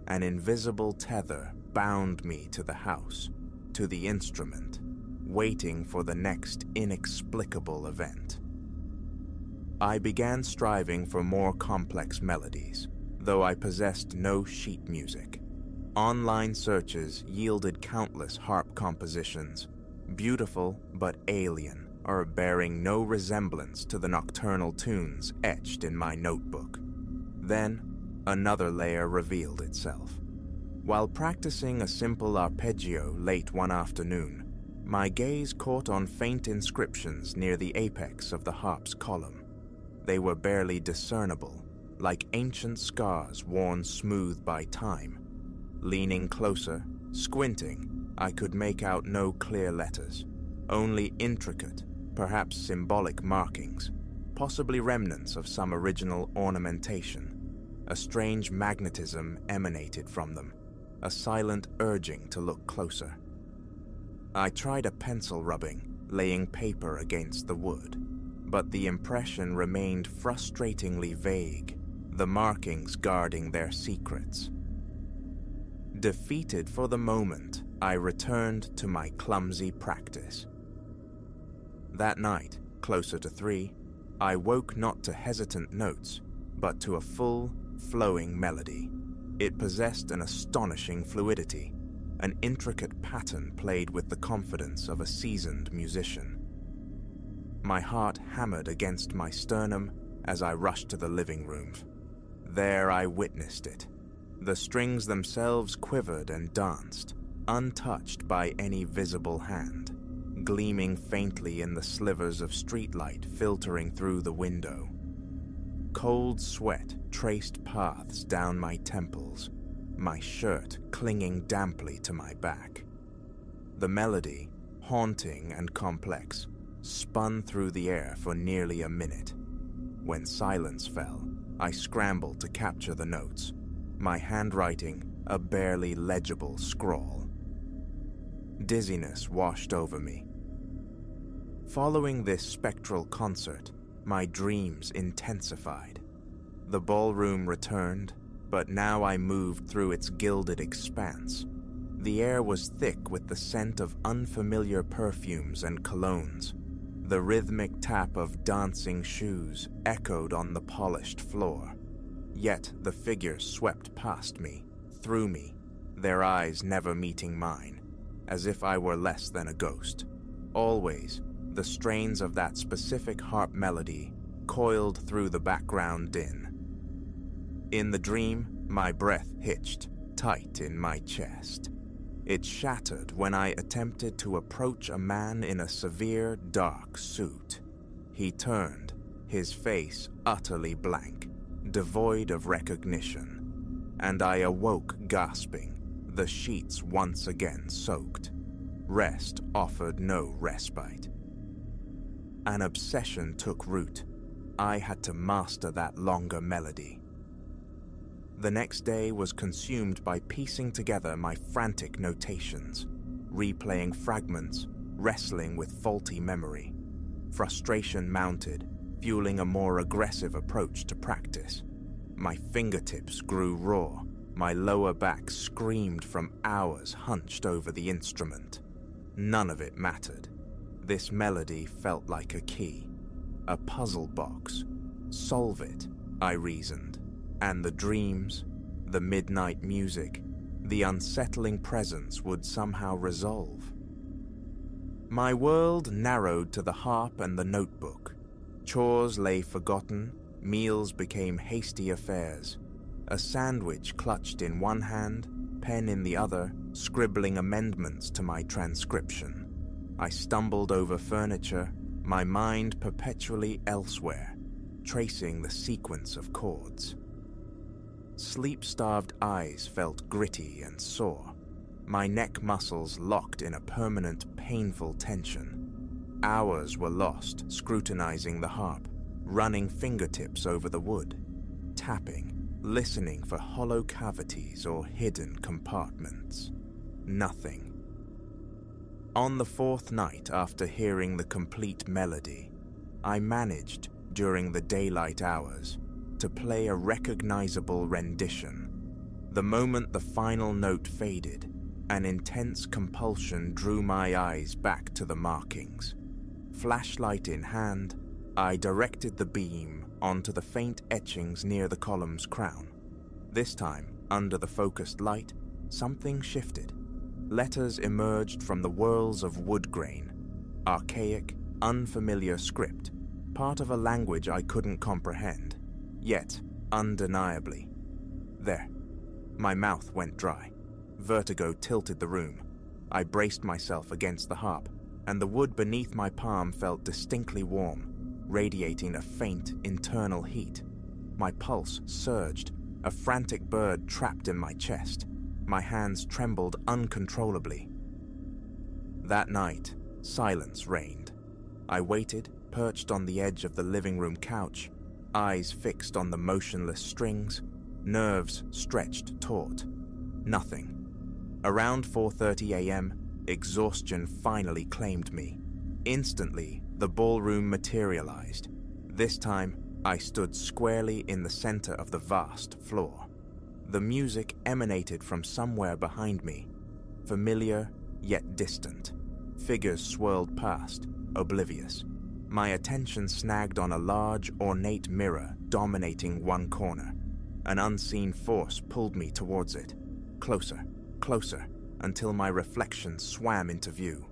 An invisible tether bound me to the house, to the instrument, waiting for the next inexplicable event. I began striving for more complex melodies, though I possessed no sheet music. Online searches yielded countless harp compositions, beautiful but alien, or bearing no resemblance to the nocturnal tunes etched in my notebook. Then, another layer revealed itself. While practicing a simple arpeggio late one afternoon, my gaze caught on faint inscriptions near the apex of the harp's column. They were barely discernible, like ancient scars worn smooth by time. Leaning closer, squinting, I could make out no clear letters, only intricate, perhaps symbolic markings, possibly remnants of some original ornamentation. A strange magnetism emanated from them, a silent urging to look closer. I tried a pencil rubbing, laying paper against the wood, but the impression remained frustratingly vague, the markings guarding their secrets. Defeated for the moment, I returned to my clumsy practice. That night, closer to 3, I woke not to hesitant notes, but to a full, flowing melody. It possessed an astonishing fluidity, an intricate pattern played with the confidence of a seasoned musician. My heart hammered against my sternum as I rushed to the living room. There I witnessed it. The strings themselves quivered and danced, untouched by any visible hand, gleaming faintly in the slivers of streetlight filtering through the window. Cold sweat traced paths down my temples, my shirt clinging damply to my back. The melody, haunting and complex, spun through the air for nearly a minute. When silence fell, I scrambled to capture the notes, my handwriting a barely legible scrawl. Dizziness washed over me. Following this spectral concert, my dreams intensified. The ballroom returned, but now I moved through its gilded expanse. The air was thick with the scent of unfamiliar perfumes and colognes. The rhythmic tap of dancing shoes echoed on the polished floor. Yet the figures swept past me, through me, their eyes never meeting mine, as if I were less than a ghost. Always, the strains of that specific harp melody coiled through the background din. In the dream, my breath hitched, tight in my chest. It shattered when I attempted to approach a man in a severe dark suit. He turned, his face utterly blank, devoid of recognition, and I awoke gasping, the sheets once again soaked. Rest offered no respite. An obsession took root. I had to master that longer melody. The next day was consumed by piecing together my frantic notations, replaying fragments, wrestling with faulty memory. Frustration mounted, fueling a more aggressive approach to practice. My fingertips grew raw, my lower back screamed from hours hunched over the instrument. None of it mattered. This melody felt like a key, a puzzle box. Solve it, I reasoned, and the dreams, the midnight music, the unsettling presence would somehow resolve. My world narrowed to the harp and the notebook. Chores lay forgotten, meals became hasty affairs. A sandwich clutched in one hand, pen in the other, scribbling amendments to my transcription. I stumbled over furniture, my mind perpetually elsewhere, tracing the sequence of chords. Sleep-starved eyes felt gritty and sore, my neck muscles locked in a permanent, painful tension. Hours were lost scrutinizing the harp, running fingertips over the wood, tapping, listening for hollow cavities or hidden compartments. Nothing. On the fourth night after hearing the complete melody, I managed, during the daylight hours, to play a recognizable rendition. The moment the final note faded, an intense compulsion drew my eyes back to the markings. Flashlight in hand, I directed the beam onto the faint etchings near the column's crown. This time, under the focused light, something shifted. Letters emerged from the whirls of wood grain. Archaic, unfamiliar script, part of a language I couldn't comprehend, yet undeniably. There. My mouth went dry. Vertigo tilted the room. I braced myself against the harp, and the wood beneath my palm felt distinctly warm, radiating a faint internal heat. My pulse surged, a frantic bird trapped in my chest. My hands trembled uncontrollably. That night, silence reigned. I waited, perched on the edge of the living room couch, eyes fixed on the motionless strings, nerves stretched taut. Nothing. Around 4:30 a.m., exhaustion finally claimed me. Instantly, the ballroom materialized. This time, I stood squarely in the center of the vast floor. The music emanated from somewhere behind me, familiar yet distant. Figures swirled past, oblivious. My attention snagged on a large, ornate mirror dominating one corner. An unseen force pulled me towards it. Closer, closer, until my reflection swam into view.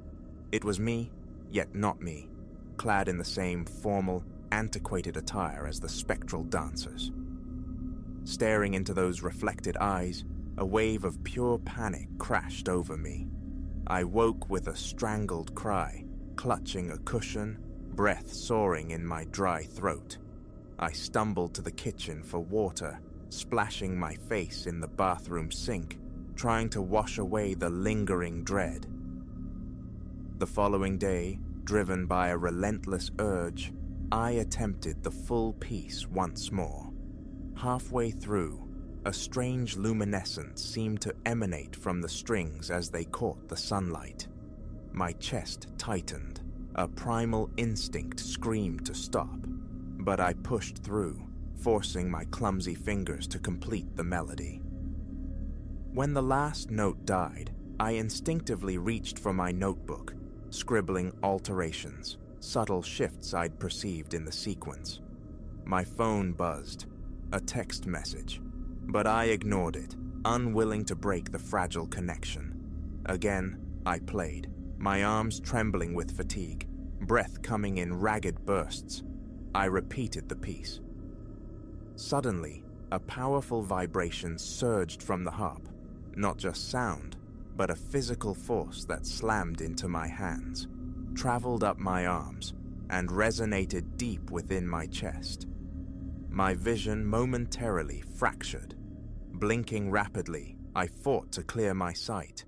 It was me, yet not me, clad in the same formal, antiquated attire as the spectral dancers. Staring into those reflected eyes, a wave of pure panic crashed over me. I woke with a strangled cry, clutching a cushion, breath soaring in my dry throat. I stumbled to the kitchen for water, splashing my face in the bathroom sink, trying to wash away the lingering dread. The following day, driven by a relentless urge, I attempted the full piece once more. Halfway through, a strange luminescence seemed to emanate from the strings as they caught the sunlight. My chest tightened, a primal instinct screamed to stop, but I pushed through, forcing my clumsy fingers to complete the melody. When the last note died, I instinctively reached for my notebook, scribbling alterations, subtle shifts I'd perceived in the sequence. My phone buzzed, a text message, but I ignored it, unwilling to break the fragile connection. Again, I played, my arms trembling with fatigue, breath coming in ragged bursts. I repeated the piece. Suddenly, a powerful vibration surged from the harp, not just sound, but a physical force that slammed into my hands, traveled up my arms, and resonated deep within my chest. My vision momentarily fractured. Blinking rapidly, I fought to clear my sight.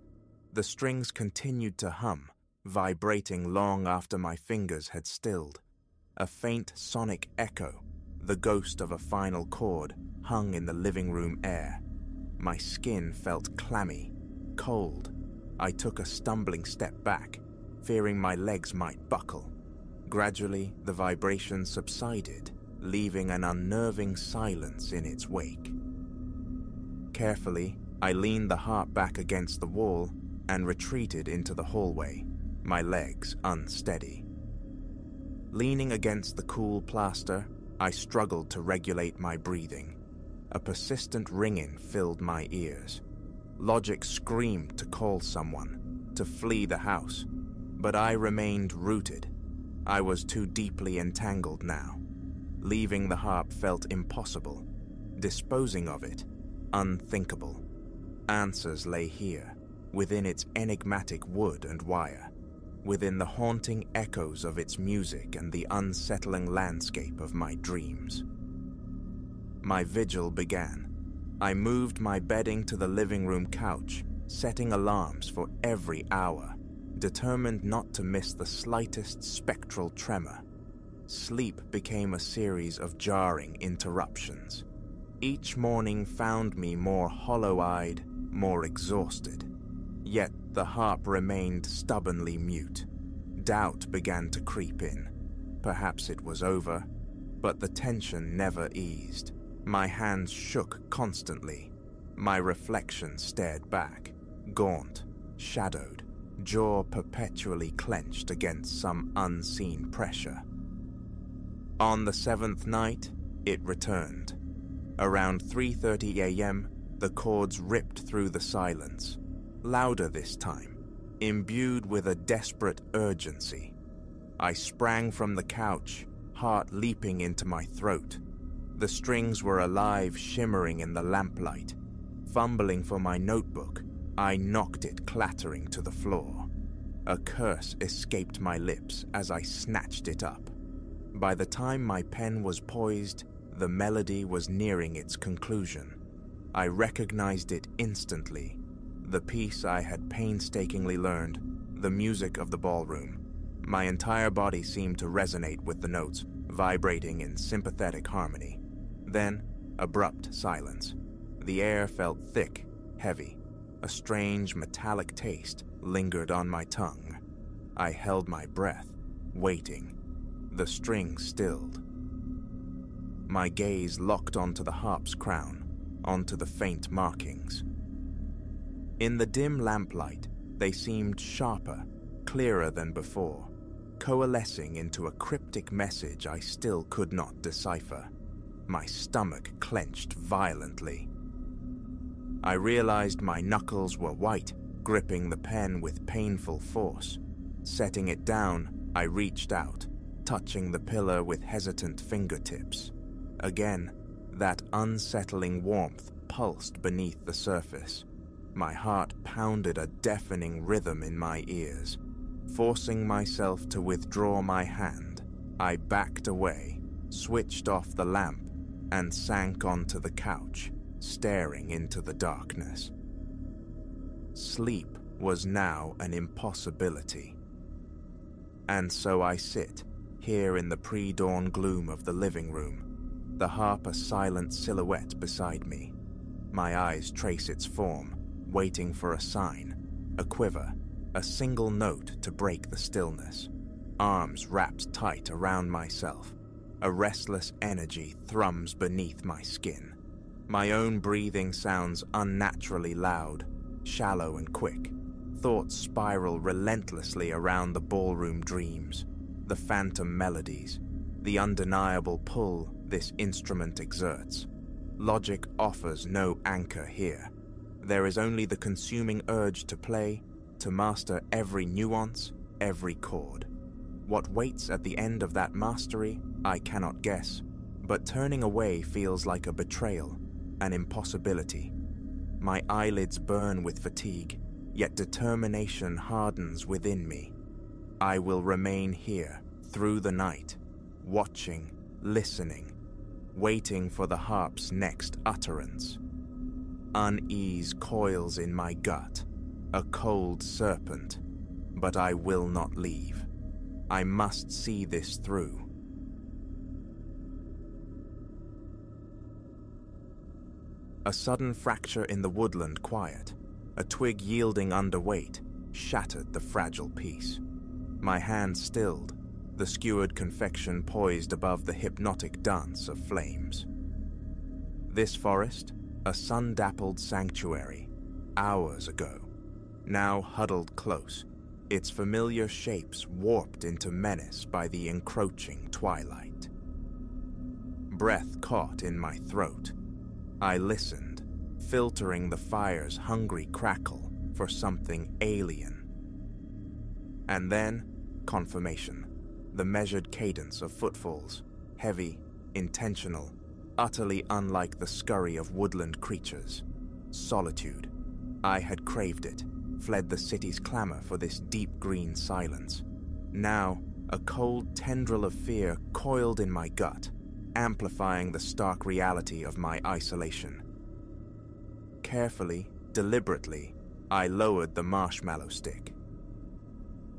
The strings continued to hum, vibrating long after my fingers had stilled. A faint sonic echo, the ghost of a final chord, hung in the living room air. My skin felt clammy, cold. I took a stumbling step back, fearing my legs might buckle. Gradually, the vibration subsided, leaving an unnerving silence in its wake. Carefully, I leaned the harp back against the wall and retreated into the hallway, my legs unsteady. Leaning against the cool plaster, I struggled to regulate my breathing. A persistent ringing filled my ears. Logic screamed to call someone, to flee the house, but I remained rooted. I was too deeply entangled now. Leaving the harp felt impossible. Disposing of it, unthinkable. Answers lay here, within its enigmatic wood and wire, within the haunting echoes of its music and the unsettling landscape of my dreams. My vigil began. I moved my bedding to the living room couch, setting alarms for every hour, determined not to miss the slightest spectral tremor. Sleep became a series of jarring interruptions. Each morning found me more hollow-eyed, more exhausted. Yet the harp remained stubbornly mute. Doubt began to creep in. Perhaps it was over, but the tension never eased. My hands shook constantly. My reflection stared back, gaunt, shadowed, jaw perpetually clenched against some unseen pressure. On the 7th night, it returned. Around 3:30 a.m., the chords ripped through the silence, louder this time, imbued with a desperate urgency. I sprang from the couch, heart leaping into my throat. The strings were alive, shimmering in the lamplight. Fumbling for my notebook, I knocked it clattering to the floor. A curse escaped my lips as I snatched it up. By the time my pen was poised, the melody was nearing its conclusion. I recognized it instantly. The piece I had painstakingly learned, the music of the ballroom. My entire body seemed to resonate with the notes, vibrating in sympathetic harmony. Then, abrupt silence. The air felt thick, heavy. A strange metallic taste lingered on my tongue. I held my breath, waiting. The strings stilled. My gaze locked onto the harp's crown, onto the faint markings. In the dim lamplight, they seemed sharper, clearer than before, coalescing into a cryptic message I still could not decipher. My stomach clenched violently. I realized my knuckles were white, gripping the pen with painful force. Setting it down, I reached out, touching the pillar with hesitant fingertips. Again, that unsettling warmth pulsed beneath the surface. My heart pounded a deafening rhythm in my ears. Forcing myself to withdraw my hand, I backed away, switched off the lamp, and sank onto the couch, staring into the darkness. Sleep was now an impossibility. And so I sit, here in the pre-dawn gloom of the living room, the harp a silent silhouette beside me. My eyes trace its form, waiting for a sign, a quiver, a single note to break the stillness. Arms wrapped tight around myself, a restless energy thrums beneath my skin. My own breathing sounds unnaturally loud, shallow and quick. Thoughts spiral relentlessly around the ballroom dreams, the phantom melodies, the undeniable pull this instrument exerts. Logic offers no anchor here. There is only the consuming urge to play, to master every nuance, every chord. What waits at the end of that mastery, I cannot guess, but turning away feels like a betrayal, an impossibility. My eyelids burn with fatigue, yet determination hardens within me. I will remain here through the night, watching, listening, waiting for the harp's next utterance. Unease coils in my gut, a cold serpent, but I will not leave. I must see this through. A sudden fracture in the woodland quiet, a twig yielding under weight, shattered the fragile piece. My hand stilled, the skewered confection poised above the hypnotic dance of flames. This forest, a sun-dappled sanctuary, hours ago, now huddled close, its familiar shapes warped into menace by the encroaching twilight. Breath caught in my throat. I listened, filtering the fire's hungry crackle for something alien. And then, confirmation, the measured cadence of footfalls, heavy, intentional, utterly unlike the scurry of woodland creatures. Solitude. I had craved it, fled the city's clamor for this deep green silence. Now, a cold tendril of fear coiled in my gut, amplifying the stark reality of my isolation. Carefully, deliberately, I lowered the marshmallow stick.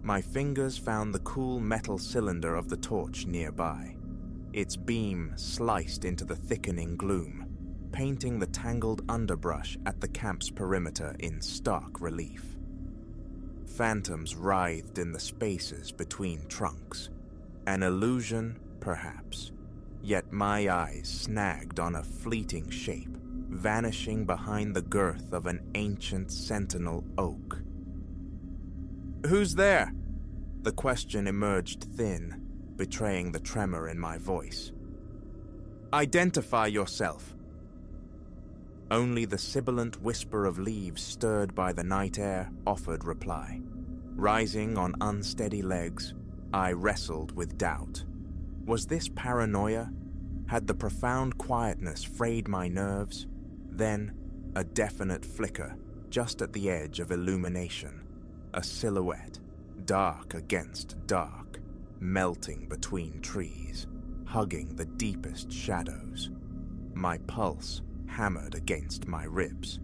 My fingers found the cool metal cylinder of the torch nearby. Its beam sliced into the thickening gloom, painting the tangled underbrush at the camp's perimeter in stark relief. Phantoms writhed in the spaces between trunks. An illusion, perhaps. Yet my eyes snagged on a fleeting shape, vanishing behind the girth of an ancient sentinel oak. "Who's there?" The question emerged thin, betraying the tremor in my voice. "Identify yourself." Only the sibilant whisper of leaves stirred by the night air offered reply. Rising on unsteady legs, I wrestled with doubt. Was this paranoia? Had the profound quietness frayed my nerves? Then, a definite flicker, just at the edge of illumination. A silhouette, dark against dark, melting between trees, hugging the deepest shadows. My pulse hammered against my ribs.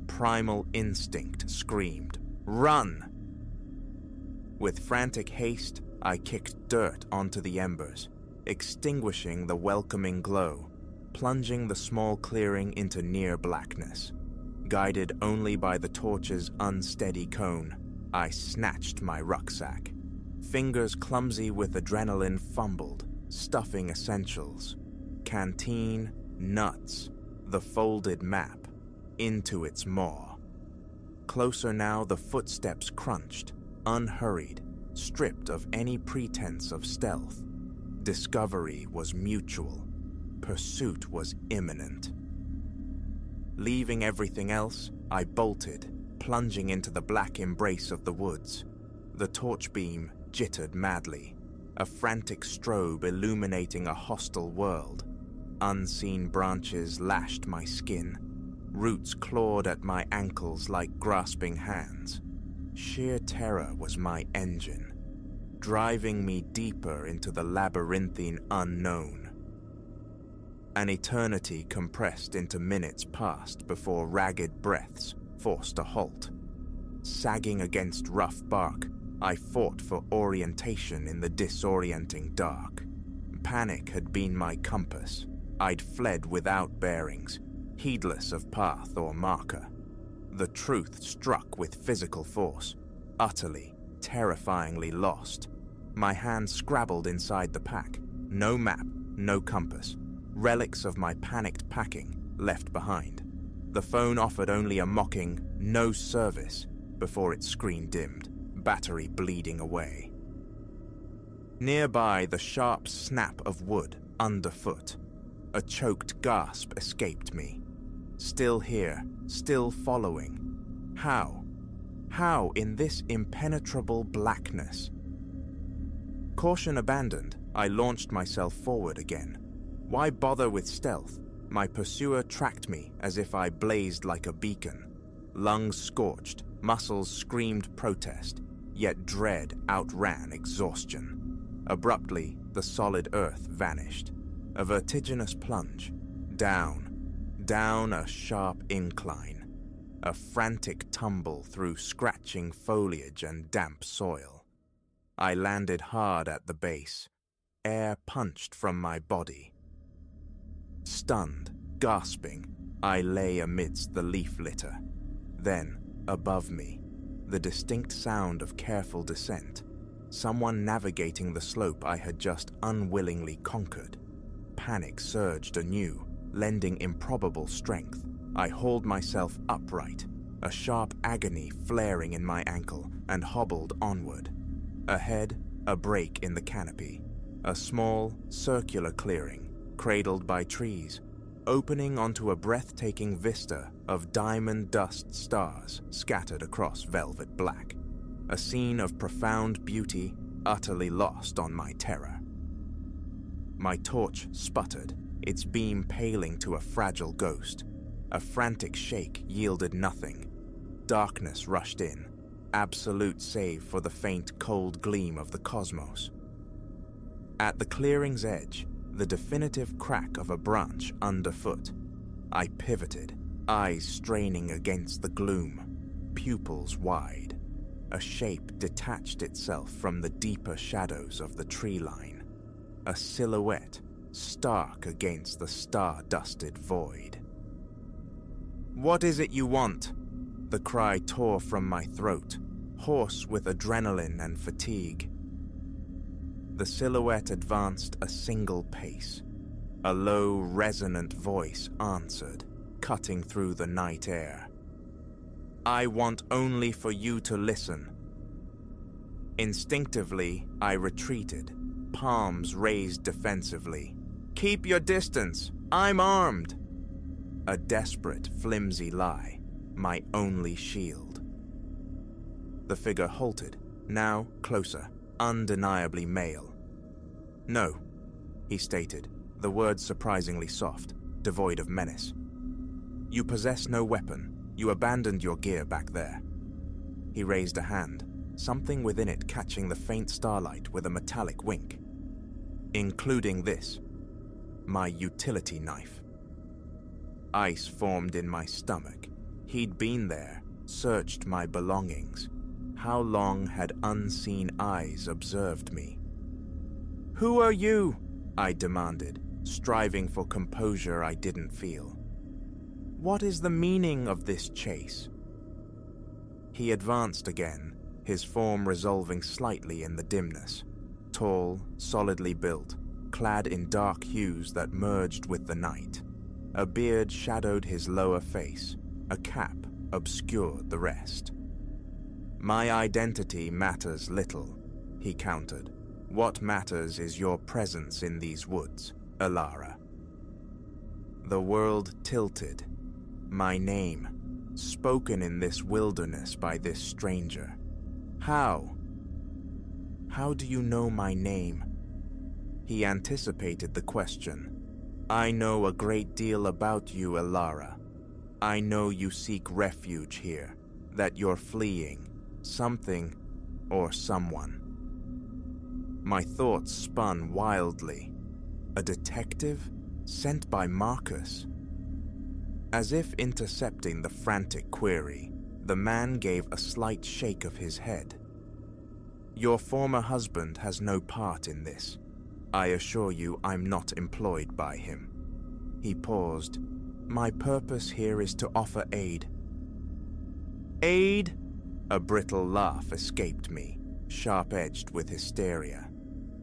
Primal instinct screamed, "Run!" With frantic haste, I kicked dirt onto the embers, extinguishing the welcoming glow, plunging the small clearing into near blackness. Guided only by the torch's unsteady cone, I snatched my rucksack. Fingers clumsy with adrenaline fumbled, stuffing essentials. Canteen, nuts, the folded map, into its maw. Closer now, the footsteps crunched, unhurried, stripped of any pretense of stealth. Discovery was mutual. Pursuit was imminent. Leaving everything else, I bolted, plunging into the black embrace of the woods. The torch beam jittered madly, a frantic strobe illuminating a hostile world. Unseen branches lashed my skin. Roots clawed at my ankles like grasping hands. Sheer terror was my engine, driving me deeper into the labyrinthine unknown. An eternity compressed into minutes passed before ragged breaths forced a halt. Sagging against rough bark, I fought for orientation in the disorienting dark. Panic had been my compass. I'd fled without bearings, heedless of path or marker. The truth struck with physical force, utterly, terrifyingly lost. My hand scrabbled inside the pack. No map, no compass. Relics of my panicked packing left behind. The phone offered only a mocking, "no service," before its screen dimmed, battery bleeding away. Nearby, the sharp snap of wood underfoot. A choked gasp escaped me. Still here, still following. How? How in this impenetrable blackness? Caution abandoned, I launched myself forward again. Why bother with stealth? My pursuer tracked me as if I blazed like a beacon. Lungs scorched, Muscles screamed protest, yet dread outran exhaustion. Abruptly, the solid earth vanished. A vertiginous plunge. Down a sharp incline. A frantic tumble through scratching foliage and damp soil. I landed hard at the base. Air punched from my body. Stunned, gasping, I lay amidst the leaf litter. Then, above me, the distinct sound of careful descent. Someone navigating the slope I had just unwillingly conquered. Panic surged anew, lending improbable strength. I hauled myself upright, a sharp agony flaring in my ankle, and hobbled onward. Ahead, a break in the canopy. A small, circular clearing, cradled by trees, opening onto a breathtaking vista of diamond dust stars scattered across velvet black. A scene of profound beauty, utterly lost on my terror. My torch sputtered, its beam paling to a fragile ghost. A frantic shake yielded nothing. Darkness rushed in, absolute save for the faint, cold gleam of the cosmos. At the clearing's edge, the definitive crack of a branch underfoot. I pivoted, eyes straining against the gloom, pupils wide. A shape detached itself from the deeper shadows of the tree line. A silhouette, stark against the star-dusted void. "What is it you want?" The cry tore from my throat, hoarse with adrenaline and fatigue. The silhouette advanced a single pace. A low, resonant voice answered, cutting through the night air. "I want only for you to listen." Instinctively, I retreated, palms raised defensively. "Keep your distance, I'm armed." A desperate, flimsy lie, my only shield. The figure halted, now closer, undeniably male. "No," he stated, the words surprisingly soft, devoid of menace. "You possess no weapon. You abandoned your gear back there." He raised a hand, something within it catching the faint starlight with a metallic wink. "Including this, my utility knife." Ice formed in my stomach. He'd been there, searched my belongings. How long had unseen eyes observed me? "Who are you?" I demanded, striving for composure I didn't feel. "What is the meaning of this chase?" He advanced again, his form resolving slightly in the dimness. Tall, solidly built, clad in dark hues that merged with the night. A beard shadowed his lower face. A cap obscured the rest. "My identity matters little," he countered. "What matters is your presence in these woods, Alara." The world tilted. My name, spoken in this wilderness by this stranger. How? How do you know my name? He anticipated the question. "I know a great deal about you, Alara. I know you seek refuge here, that you're fleeing something or someone." My thoughts spun wildly. A detective? Sent by Marcus? As if intercepting the frantic query, the man gave a slight shake of his head. "Your former husband has no part in this. I assure you I'm not employed by him." He paused. "My purpose here is to offer aid." "Aid?" A brittle laugh escaped me, sharp-edged with hysteria.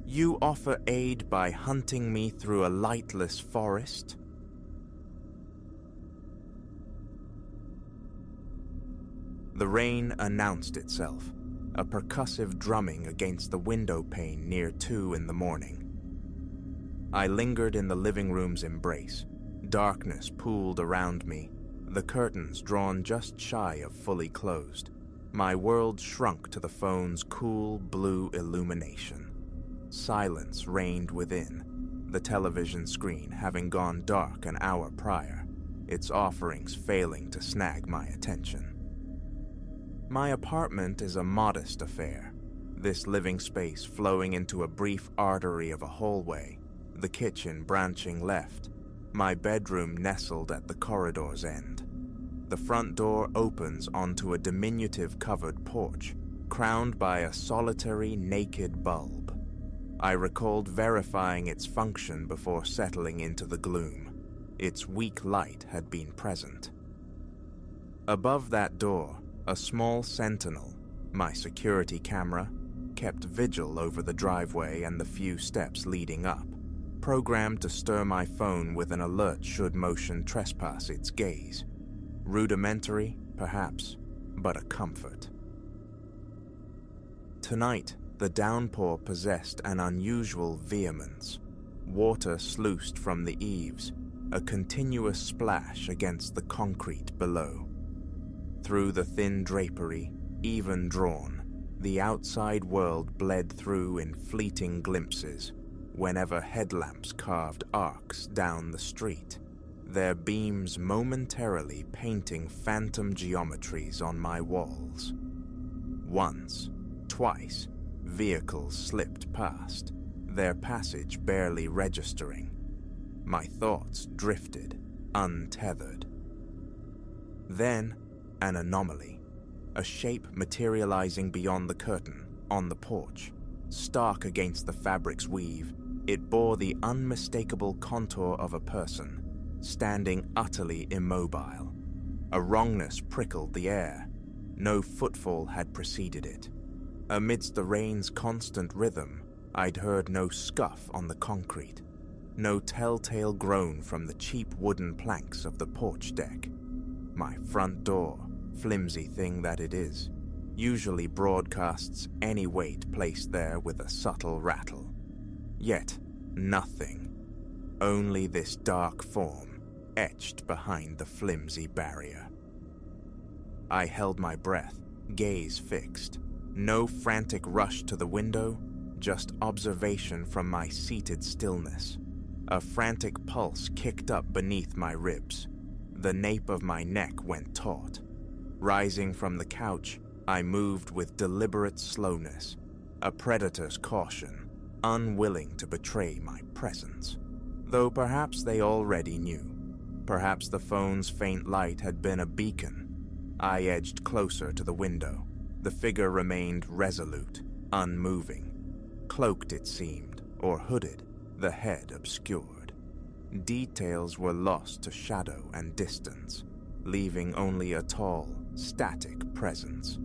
"You offer aid by hunting me through a lightless forest?" The rain announced itself, a percussive drumming against the window pane near 2 in the morning. I lingered in the living room's embrace. Darkness pooled around me, the curtains drawn just shy of fully closed. My world shrunk to the phone's cool blue illumination. Silence reigned within, the television screen having gone dark an hour prior, its offerings failing to snag my attention. My apartment is a modest affair, this living space flowing into a brief artery of a hallway, the kitchen branching left, my bedroom nestled at the corridor's end. The front door opens onto a diminutive covered porch, crowned by a solitary naked bulb. I recalled verifying its function before settling into the gloom. Its weak light had been present. Above that door, a small sentinel, my security camera, kept vigil over the driveway and the few steps leading up, programmed to stir my phone with an alert should motion trespass its gaze. Rudimentary, perhaps, but a comfort. Tonight, the downpour possessed an unusual vehemence. Water sluiced from the eaves, a continuous splash against the concrete below. Through the thin drapery, even drawn, the outside world bled through in fleeting glimpses whenever headlamps carved arcs down the street, their beams momentarily painting phantom geometries on my walls. Once, twice, vehicles slipped past, their passage barely registering. My thoughts drifted, untethered. Then, an anomaly. A shape materializing beyond the curtain, on the porch. Stark against the fabric's weave, it bore the unmistakable contour of a person, standing utterly immobile. A wrongness prickled the air. No footfall had preceded it. Amidst the rain's constant rhythm, I'd heard no scuff on the concrete, no telltale groan from the cheap wooden planks of the porch deck. My front door, flimsy thing that it is, usually broadcasts any weight placed there with a subtle rattle. Yet, nothing. Only this dark form, etched behind the flimsy barrier. I held my breath, gaze fixed. No frantic rush to the window, just observation from my seated stillness. A frantic pulse kicked up beneath my ribs. The nape of my neck went taut. Rising from the couch, I moved with deliberate slowness, a predator's caution, unwilling to betray my presence. Though perhaps they already knew. Perhaps the phone's faint light had been a beacon. I edged closer to the window. The figure remained resolute, unmoving. Cloaked, it seemed, or hooded, the head obscured. Details were lost to shadow and distance, leaving only a tall, static presence.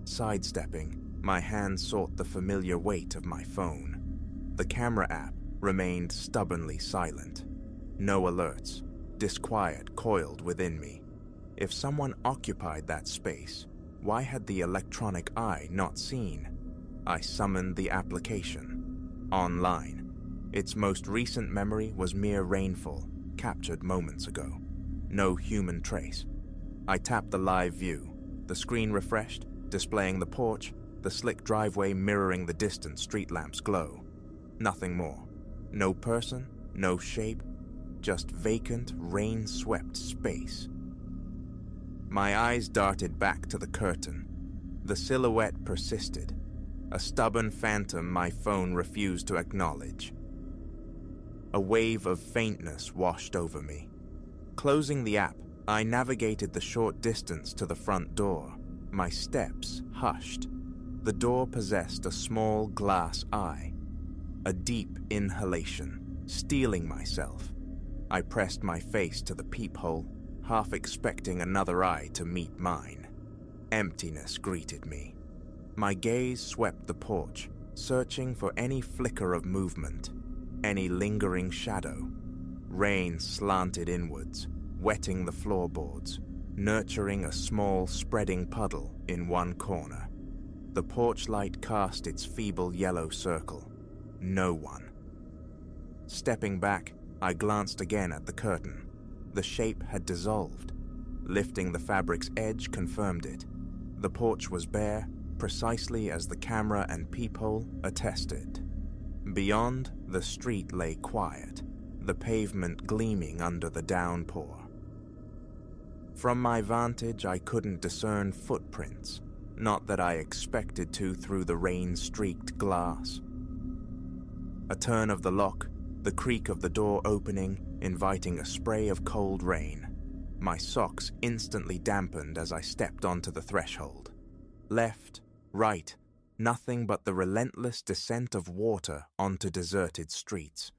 Sidestepping, my hand sought the familiar weight of my phone. The camera app remained stubbornly silent. No alerts, disquiet coiled within me. If someone occupied that space, why had the electronic eye not seen? I summoned the application. Online. Its most recent memory was mere rainfall, captured moments ago. No human trace. I tapped the live view. The screen refreshed, displaying the porch, the slick driveway mirroring the distant street lamp's glow. Nothing more. No person, no shape, just vacant, rain-swept space. My eyes darted back to the curtain. The silhouette persisted, a stubborn phantom my phone refused to acknowledge. A wave of faintness washed over me. Closing the app, I navigated the short distance to the front door. My steps hushed. The door possessed a small glass eye. A deep inhalation, steeling myself. I pressed my face to the peephole, half expecting another eye to meet mine. Emptiness greeted me. My gaze swept the porch, searching for any flicker of movement, any lingering shadow. Rain slanted inwards, wetting the floorboards, nurturing a small spreading puddle in one corner. The porch light cast its feeble yellow circle. No one. Stepping back, I glanced again at the curtain. The shape had dissolved. Lifting the fabric's edge confirmed it. The porch was bare, precisely as the camera and peephole attested. Beyond, the street lay quiet, the pavement gleaming under the downpour. From my vantage, I couldn't discern footprints, not that I expected to through the rain-streaked glass. A turn of the lock, the creak of the door opening, inviting a spray of cold rain. My socks instantly dampened as I stepped onto the threshold. Left, right, nothing but the relentless descent of water onto deserted streets.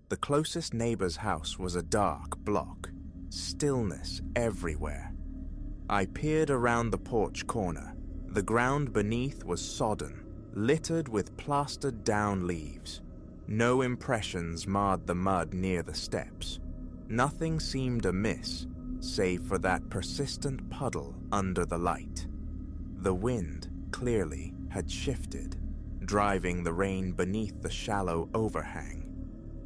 The closest neighbor's house was a dark block, stillness everywhere. I peered around the porch corner. The ground beneath was sodden, littered with plastered down leaves. No impressions marred the mud near the steps. Nothing seemed amiss, save for that persistent puddle under the light. The wind, clearly, had shifted, driving the rain beneath the shallow overhang.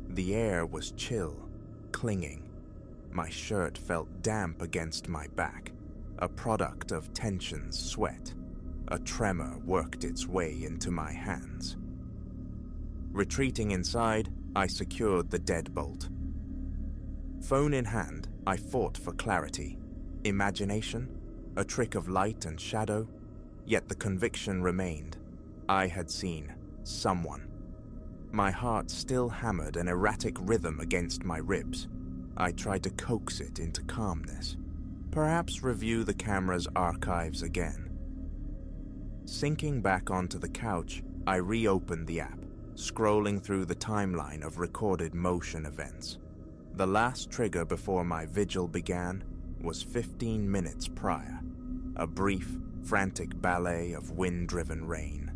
The air was chill, clinging. My shirt felt damp against my back, a product of tension's sweat. A tremor worked its way into my hands. Retreating inside, I secured the deadbolt. Phone in hand, I fought for clarity. Imagination? A trick of light and shadow? Yet the conviction remained. I had seen someone. My heart still hammered an erratic rhythm against my ribs. I tried to coax it into calmness. Perhaps review the camera's archives again. Sinking back onto the couch, I reopened the app, scrolling through the timeline of recorded motion events. The last trigger before my vigil began was 15 minutes prior. A brief, frantic ballet of wind-driven rain.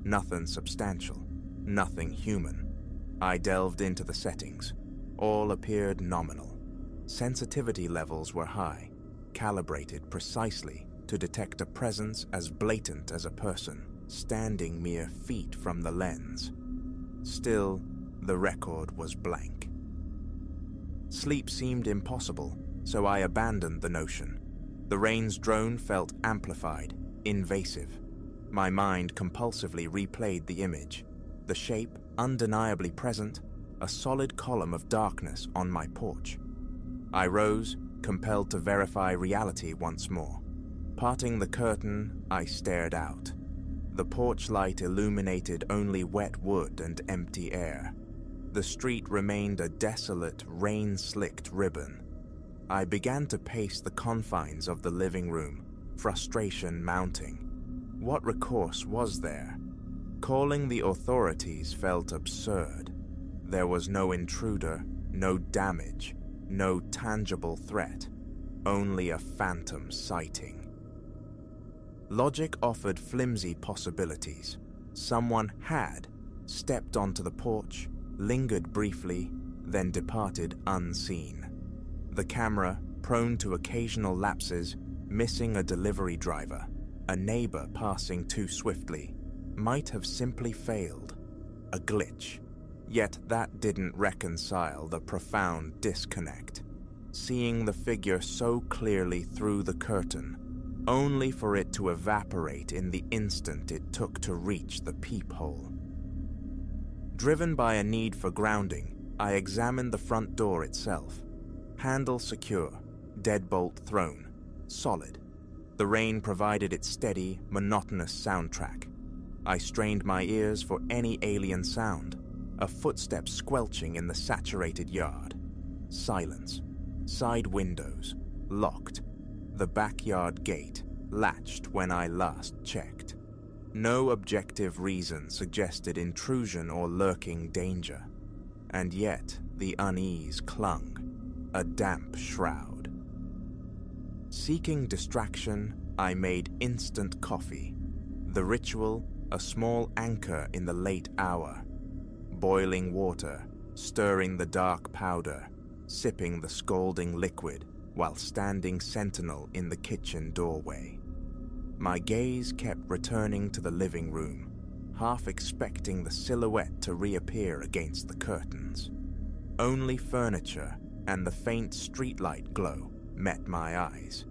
Nothing substantial, nothing human. I delved into the settings. All appeared nominal. Sensitivity levels were high, calibrated precisely to detect a presence as blatant as a person, standing mere feet from the lens. Still, the record was blank. Sleep seemed impossible, so I abandoned the notion. The rain's drone felt amplified, invasive. My mind compulsively replayed the image. The shape, undeniably present, a solid column of darkness on my porch. I rose, compelled to verify reality once more. Parting the curtain, I stared out. The porch light illuminated only wet wood and empty air. The street remained a desolate, rain-slicked ribbon. I began to pace the confines of the living room, frustration mounting. What recourse was there? Calling the authorities felt absurd. There was no intruder, no damage, no tangible threat, only a phantom sighting. Logic offered flimsy possibilities. Someone had stepped onto the porch, lingered briefly, then departed unseen. The camera, prone to occasional lapses, missing a delivery driver, a neighbor passing too swiftly, might have simply failed. A glitch. Yet that didn't reconcile the profound disconnect. Seeing the figure so clearly through the curtain, only for it to evaporate in the instant it took to reach the peephole. Driven by a need for grounding, I examined the front door itself. Handle secure, deadbolt thrown, solid. The rain provided its steady, monotonous soundtrack. I strained my ears for any alien sound, a footstep squelching in the saturated yard. Silence. Side windows, locked. The backyard gate, latched when I last checked. No objective reason suggested intrusion or lurking danger. And yet, the unease clung, a damp shroud. Seeking distraction, I made instant coffee. The ritual, a small anchor in the late hour. Boiling water, stirring the dark powder, sipping the scalding liquid while standing sentinel in the kitchen doorway. My gaze kept returning to the living room, half expecting the silhouette to reappear against the curtains. Only furniture and the faint streetlight glow met my eyes.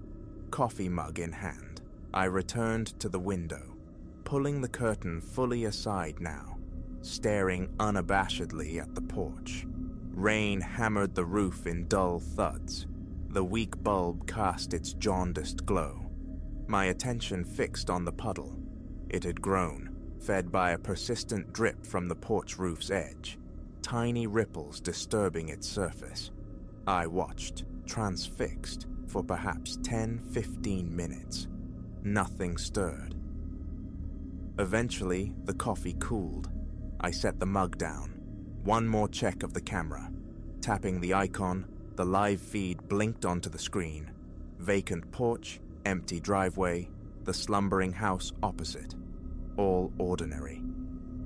Coffee mug in hand, I returned to the window, pulling the curtain fully aside now, staring unabashedly at the porch. Rain hammered the roof in dull thuds. The weak bulb cast its jaundiced glow. My attention fixed on the puddle. It had grown, fed by a persistent drip from the porch roof's edge, tiny ripples disturbing its surface. I watched, transfixed, for perhaps 10-15 minutes. Nothing stirred. Eventually, the coffee cooled. I set the mug down. One more check of the camera. Tapping the icon, the live feed blinked onto the screen. Vacant porch, empty driveway, the slumbering house opposite. All ordinary.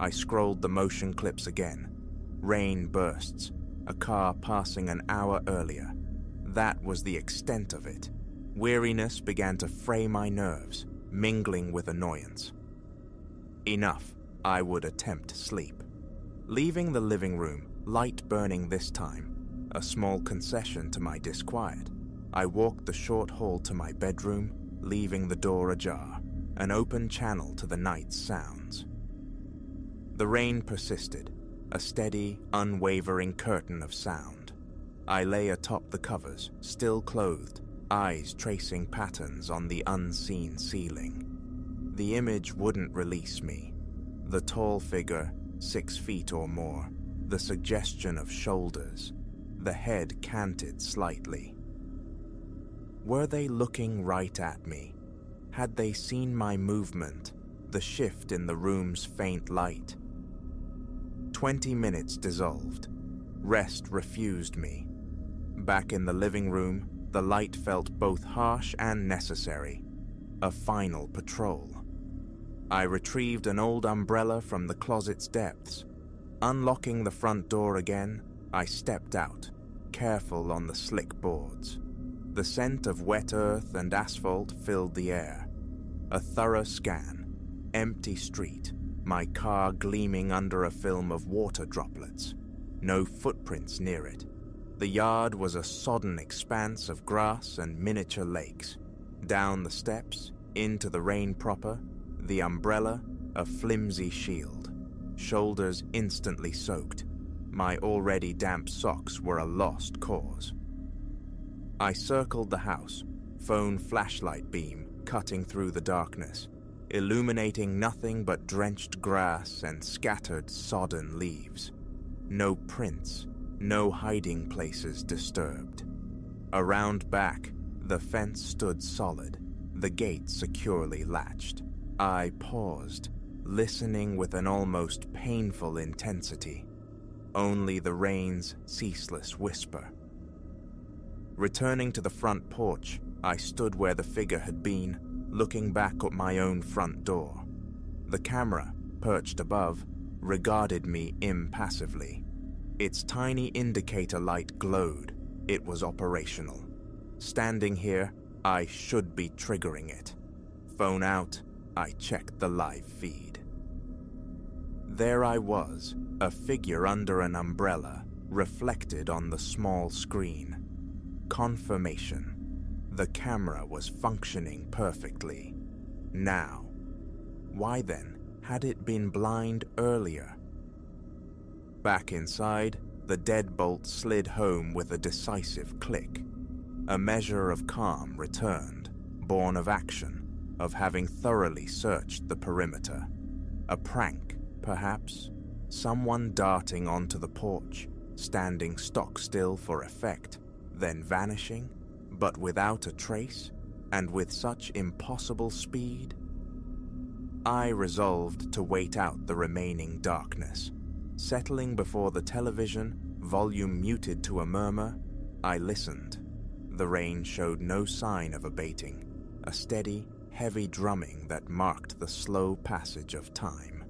I scrolled the motion clips again. Rain bursts, a car passing an hour earlier. That was the extent of it. Weariness began to fray my nerves, mingling with annoyance. Enough, I would attempt sleep. Leaving the living room, light burning this time, a small concession to my disquiet, I walked the short hall to my bedroom, leaving the door ajar, an open channel to the night's sounds. The rain persisted, a steady, unwavering curtain of sound. I lay atop the covers, still clothed, eyes tracing patterns on the unseen ceiling. The image wouldn't release me. The tall figure, 6 feet or more, the suggestion of shoulders, the head canted slightly. Were they looking right at me? Had they seen my movement, the shift in the room's faint light? 20 minutes dissolved. Rest refused me. Back in the living room, the light felt both harsh and necessary. A final patrol. I retrieved an old umbrella from the closet's depths. Unlocking the front door again, I stepped out, careful on the slick boards. The scent of wet earth and asphalt filled the air. A thorough scan. Empty street, my car gleaming under a film of water droplets. No footprints near it. The yard was a sodden expanse of grass and miniature lakes. Down the steps, into the rain proper, the umbrella, a flimsy shield. Shoulders instantly soaked. My already damp socks were a lost cause. I circled the house, phone flashlight beam cutting through the darkness, illuminating nothing but drenched grass and scattered sodden leaves. No prints, no hiding places disturbed. Around back, the fence stood solid, the gate securely latched. I paused, listening with an almost painful intensity. Only the rain's ceaseless whisper. Returning to the front porch, I stood where the figure had been, looking back at my own front door. The camera, perched above, regarded me impassively. Its tiny indicator light glowed. It was operational. Standing here, I should be triggering it. Phone out, I checked the live feed. There I was, a figure under an umbrella, reflected on the small screen. Confirmation. The camera was functioning perfectly. Now. Why then had it been blind earlier? Back inside, the deadbolt slid home with a decisive click. A measure of calm returned, born of action, of having thoroughly searched the perimeter. A prank, perhaps? Someone darting onto the porch, standing stock still for effect, then vanishing, but without a trace, and with such impossible speed? I resolved to wait out the remaining darkness. Settling before the television, volume muted to a murmur, I listened. The rain showed no sign of abating, a steady, heavy drumming that marked the slow passage of time.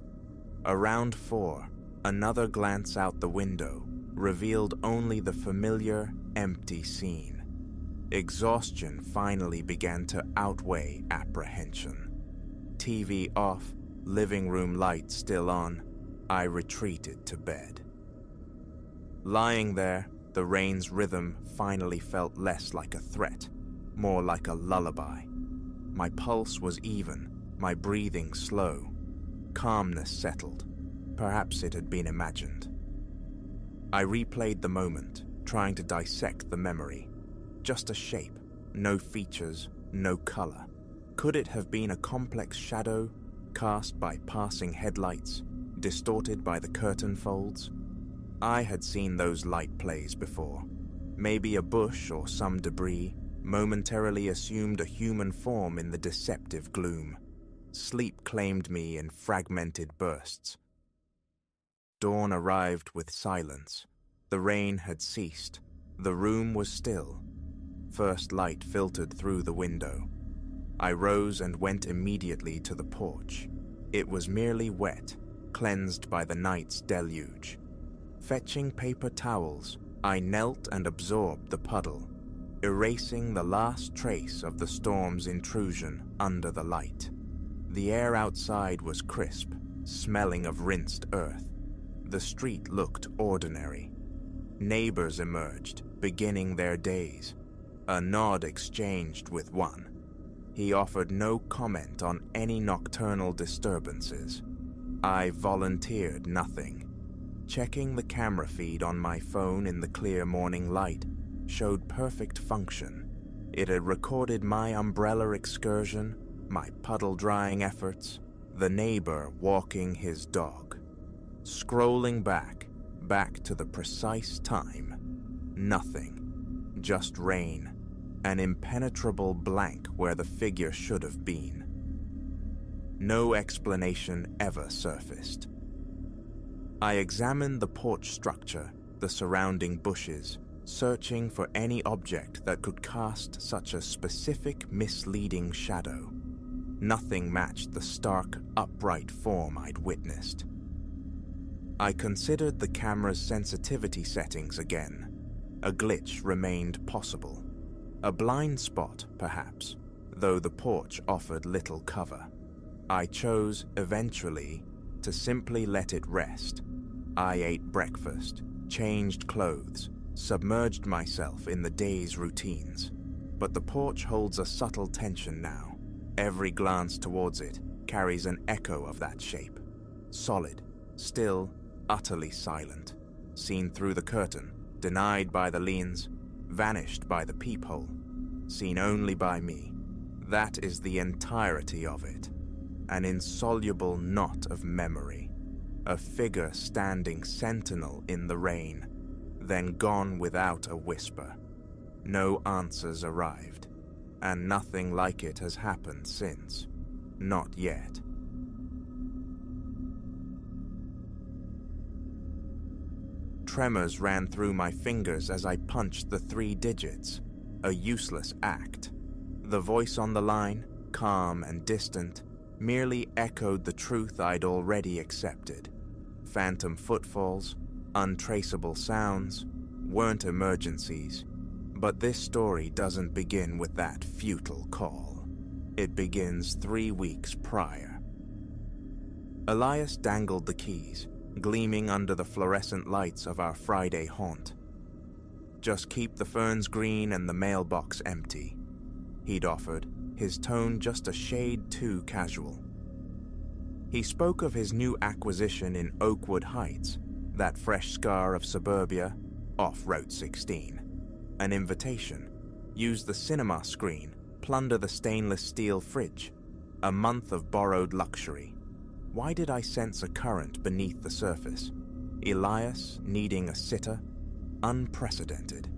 Around 4, another glance out the window revealed only the familiar, empty scene. Exhaustion finally began to outweigh apprehension. TV off, living room light still on, I retreated to bed. Lying there, the rain's rhythm finally felt less like a threat, more like a lullaby. My pulse was even, my breathing slow. Calmness settled. Perhaps it had been imagined. I replayed the moment, trying to dissect the memory. just a shape, no features, no color. Could it have been a complex shadow cast by passing headlights, distorted by the curtain folds? I had seen those light plays before. Maybe a bush or some debris momentarily assumed a human form in the deceptive gloom. Sleep claimed me in fragmented bursts. Dawn arrived with silence. The rain had ceased. The room was still. First light filtered through the window. I rose and went immediately to the porch. It was merely wet, cleansed by the night's deluge. Fetching paper towels, I knelt and absorbed the puddle, erasing the last trace of the storm's intrusion under the light. The air outside was crisp, smelling of rinsed earth. The street looked ordinary. Neighbors emerged, beginning their days. A nod exchanged with one. He offered no comment on any nocturnal disturbances. I volunteered nothing. Checking the camera feed on my phone in the clear morning light showed perfect function. It had recorded my umbrella excursion, my puddle drying efforts, the neighbor walking his dog. Scrolling back to the precise time. Nothing. Just rain. An impenetrable blank where the figure should have been. No explanation ever surfaced. I examined the porch structure, the surrounding bushes, searching for any object that could cast such a specific, misleading shadow. Nothing matched the stark, upright form I'd witnessed. I considered the camera's sensitivity settings again. A glitch remained possible. A blind spot, perhaps, though the porch offered little cover. I chose, eventually, to simply let it rest. I ate breakfast, changed clothes, submerged myself in the day's routines. But the porch holds a subtle tension now. Every glance towards it carries an echo of that shape. Solid, still, utterly silent. Seen through the curtain, denied by the leans, vanished by the peephole, seen only by me. That is the entirety of it. An insoluble knot of memory. A figure standing sentinel in the rain, then gone without a whisper. No answers arrived, and nothing like it has happened since. Not yet. Tremors ran through my fingers as I punched the 3 digits, a useless act. The voice on the line, calm and distant, merely echoed the truth I'd already accepted. Phantom footfalls, untraceable sounds, weren't emergencies. But this story doesn't begin with that futile call. It begins 3 weeks prior. Elias dangled the keys, gleaming under the fluorescent lights of our Friday haunt. Just keep the ferns green and the mailbox empty, he'd offered, his tone just a shade too casual. He spoke of his new acquisition in Oakwood Heights, that fresh scar of suburbia, off Route 16. An invitation. Use the cinema screen, plunder the stainless steel fridge. A month of borrowed luxury. Why did I sense a current beneath the surface? Elias needing a sitter? Unprecedented.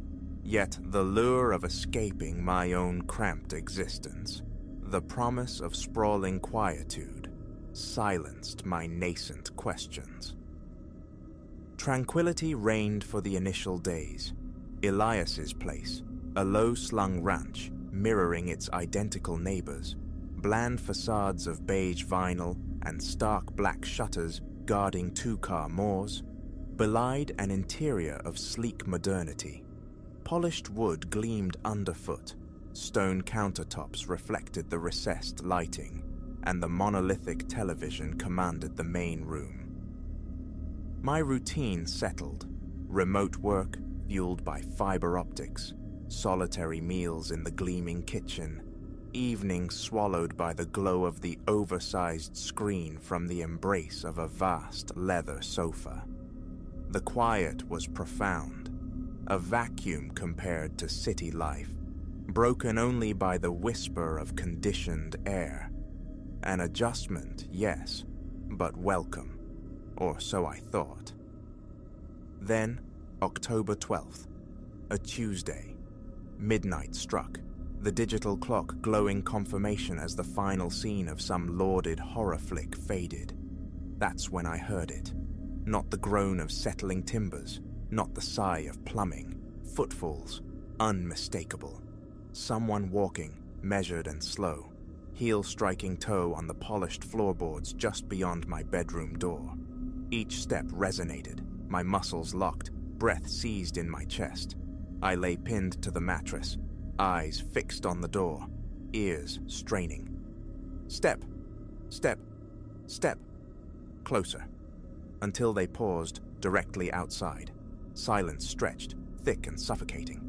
Yet the lure of escaping my own cramped existence, the promise of sprawling quietude, silenced my nascent questions. Tranquility reigned for the initial days. Elias's place, a low-slung ranch mirroring its identical neighbors, bland facades of beige vinyl and stark black shutters guarding 2-car moors, belied an interior of sleek modernity. Polished wood gleamed underfoot, stone countertops reflected the recessed lighting, and the monolithic television commanded the main room. My routine settled. Remote work, fueled by fiber optics, solitary meals in the gleaming kitchen, evenings swallowed by the glow of the oversized screen from the embrace of a vast leather sofa. The quiet was profound, a vacuum compared to city life broken only by the whisper of conditioned air. An adjustment, yes, but welcome, or so I thought. Then, October 12th, a Tuesday. Midnight struck, the digital clock glowing confirmation as the final scene of some lauded horror flick faded. That's when I heard it. Not the groan of settling timbers, not the sigh of plumbing. Footfalls, unmistakable. Someone walking, measured and slow, heel striking toe on the polished floorboards just beyond my bedroom door. Each step resonated, my muscles locked, breath seized in my chest. I lay pinned to the mattress, eyes fixed on the door, ears straining. Step, step, step. Closer. Until they paused directly outside. Silence stretched, thick and suffocating.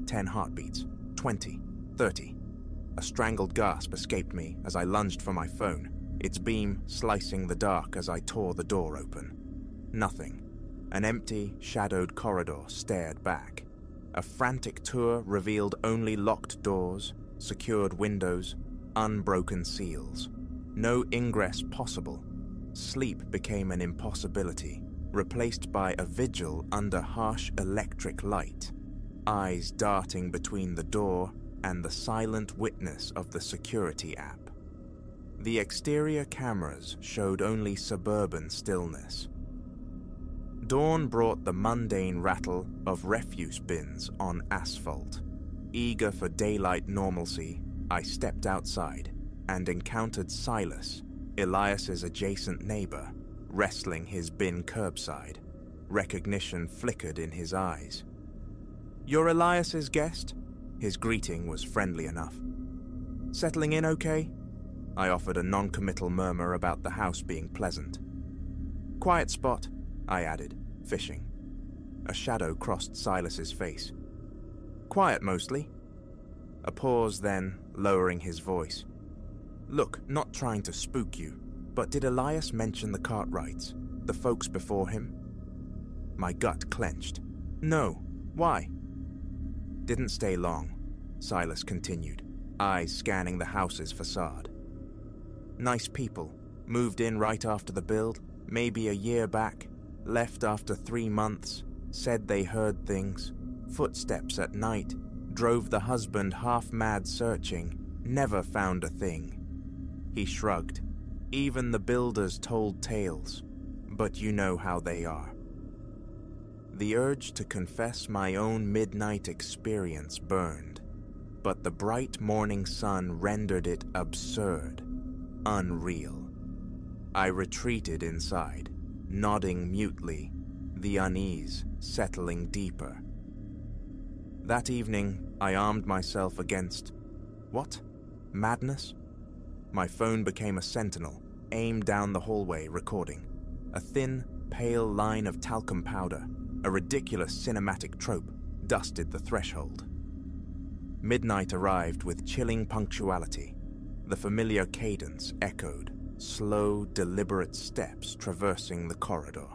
10 heartbeats, 20, 30. A strangled gasp escaped me as I lunged for my phone, its beam slicing the dark as I tore the door open. Nothing. An empty, shadowed corridor stared back. A frantic tour revealed only locked doors, secured windows, unbroken seals. No ingress possible. Sleep became an impossibility, replaced by a vigil under harsh electric light, eyes darting between the door and the silent witness of the security app. The exterior cameras showed only suburban stillness. Dawn brought the mundane rattle of refuse bins on asphalt. Eager for daylight normalcy, I stepped outside and encountered Silas, Elias's adjacent neighbor, wrestling his bin curbside. Recognition flickered in his eyes. "You're Elias's guest?" His greeting was friendly enough. "Settling in okay?" I offered a non-committal murmur about the house being pleasant. "Quiet spot," I added, fishing. A shadow crossed Silas's face. "Quiet mostly." A pause, then, lowering his voice. "Look, not trying to spook you, but did Elias mention the Cartwrights, the folks before him?" My gut clenched. "No. Why?" "Didn't stay long," Silas continued, eyes scanning the house's facade. "Nice people. Moved in right after the build, maybe a year back. Left after 3 months. Said they heard things. Footsteps at night. Drove the husband half-mad searching. Never found a thing." He shrugged. "Even the builders told tales. But you know how they are." The urge to confess my own midnight experience burned, but the bright morning sun rendered it absurd, unreal. I retreated inside, nodding mutely, the unease settling deeper. That evening, I armed myself against... what? Madness? My phone became a sentinel, aimed down the hallway, recording. A thin, pale line of talcum powder, a ridiculous cinematic trope, dusted the threshold. Midnight arrived with chilling punctuality. The familiar cadence echoed, slow, deliberate steps traversing the corridor.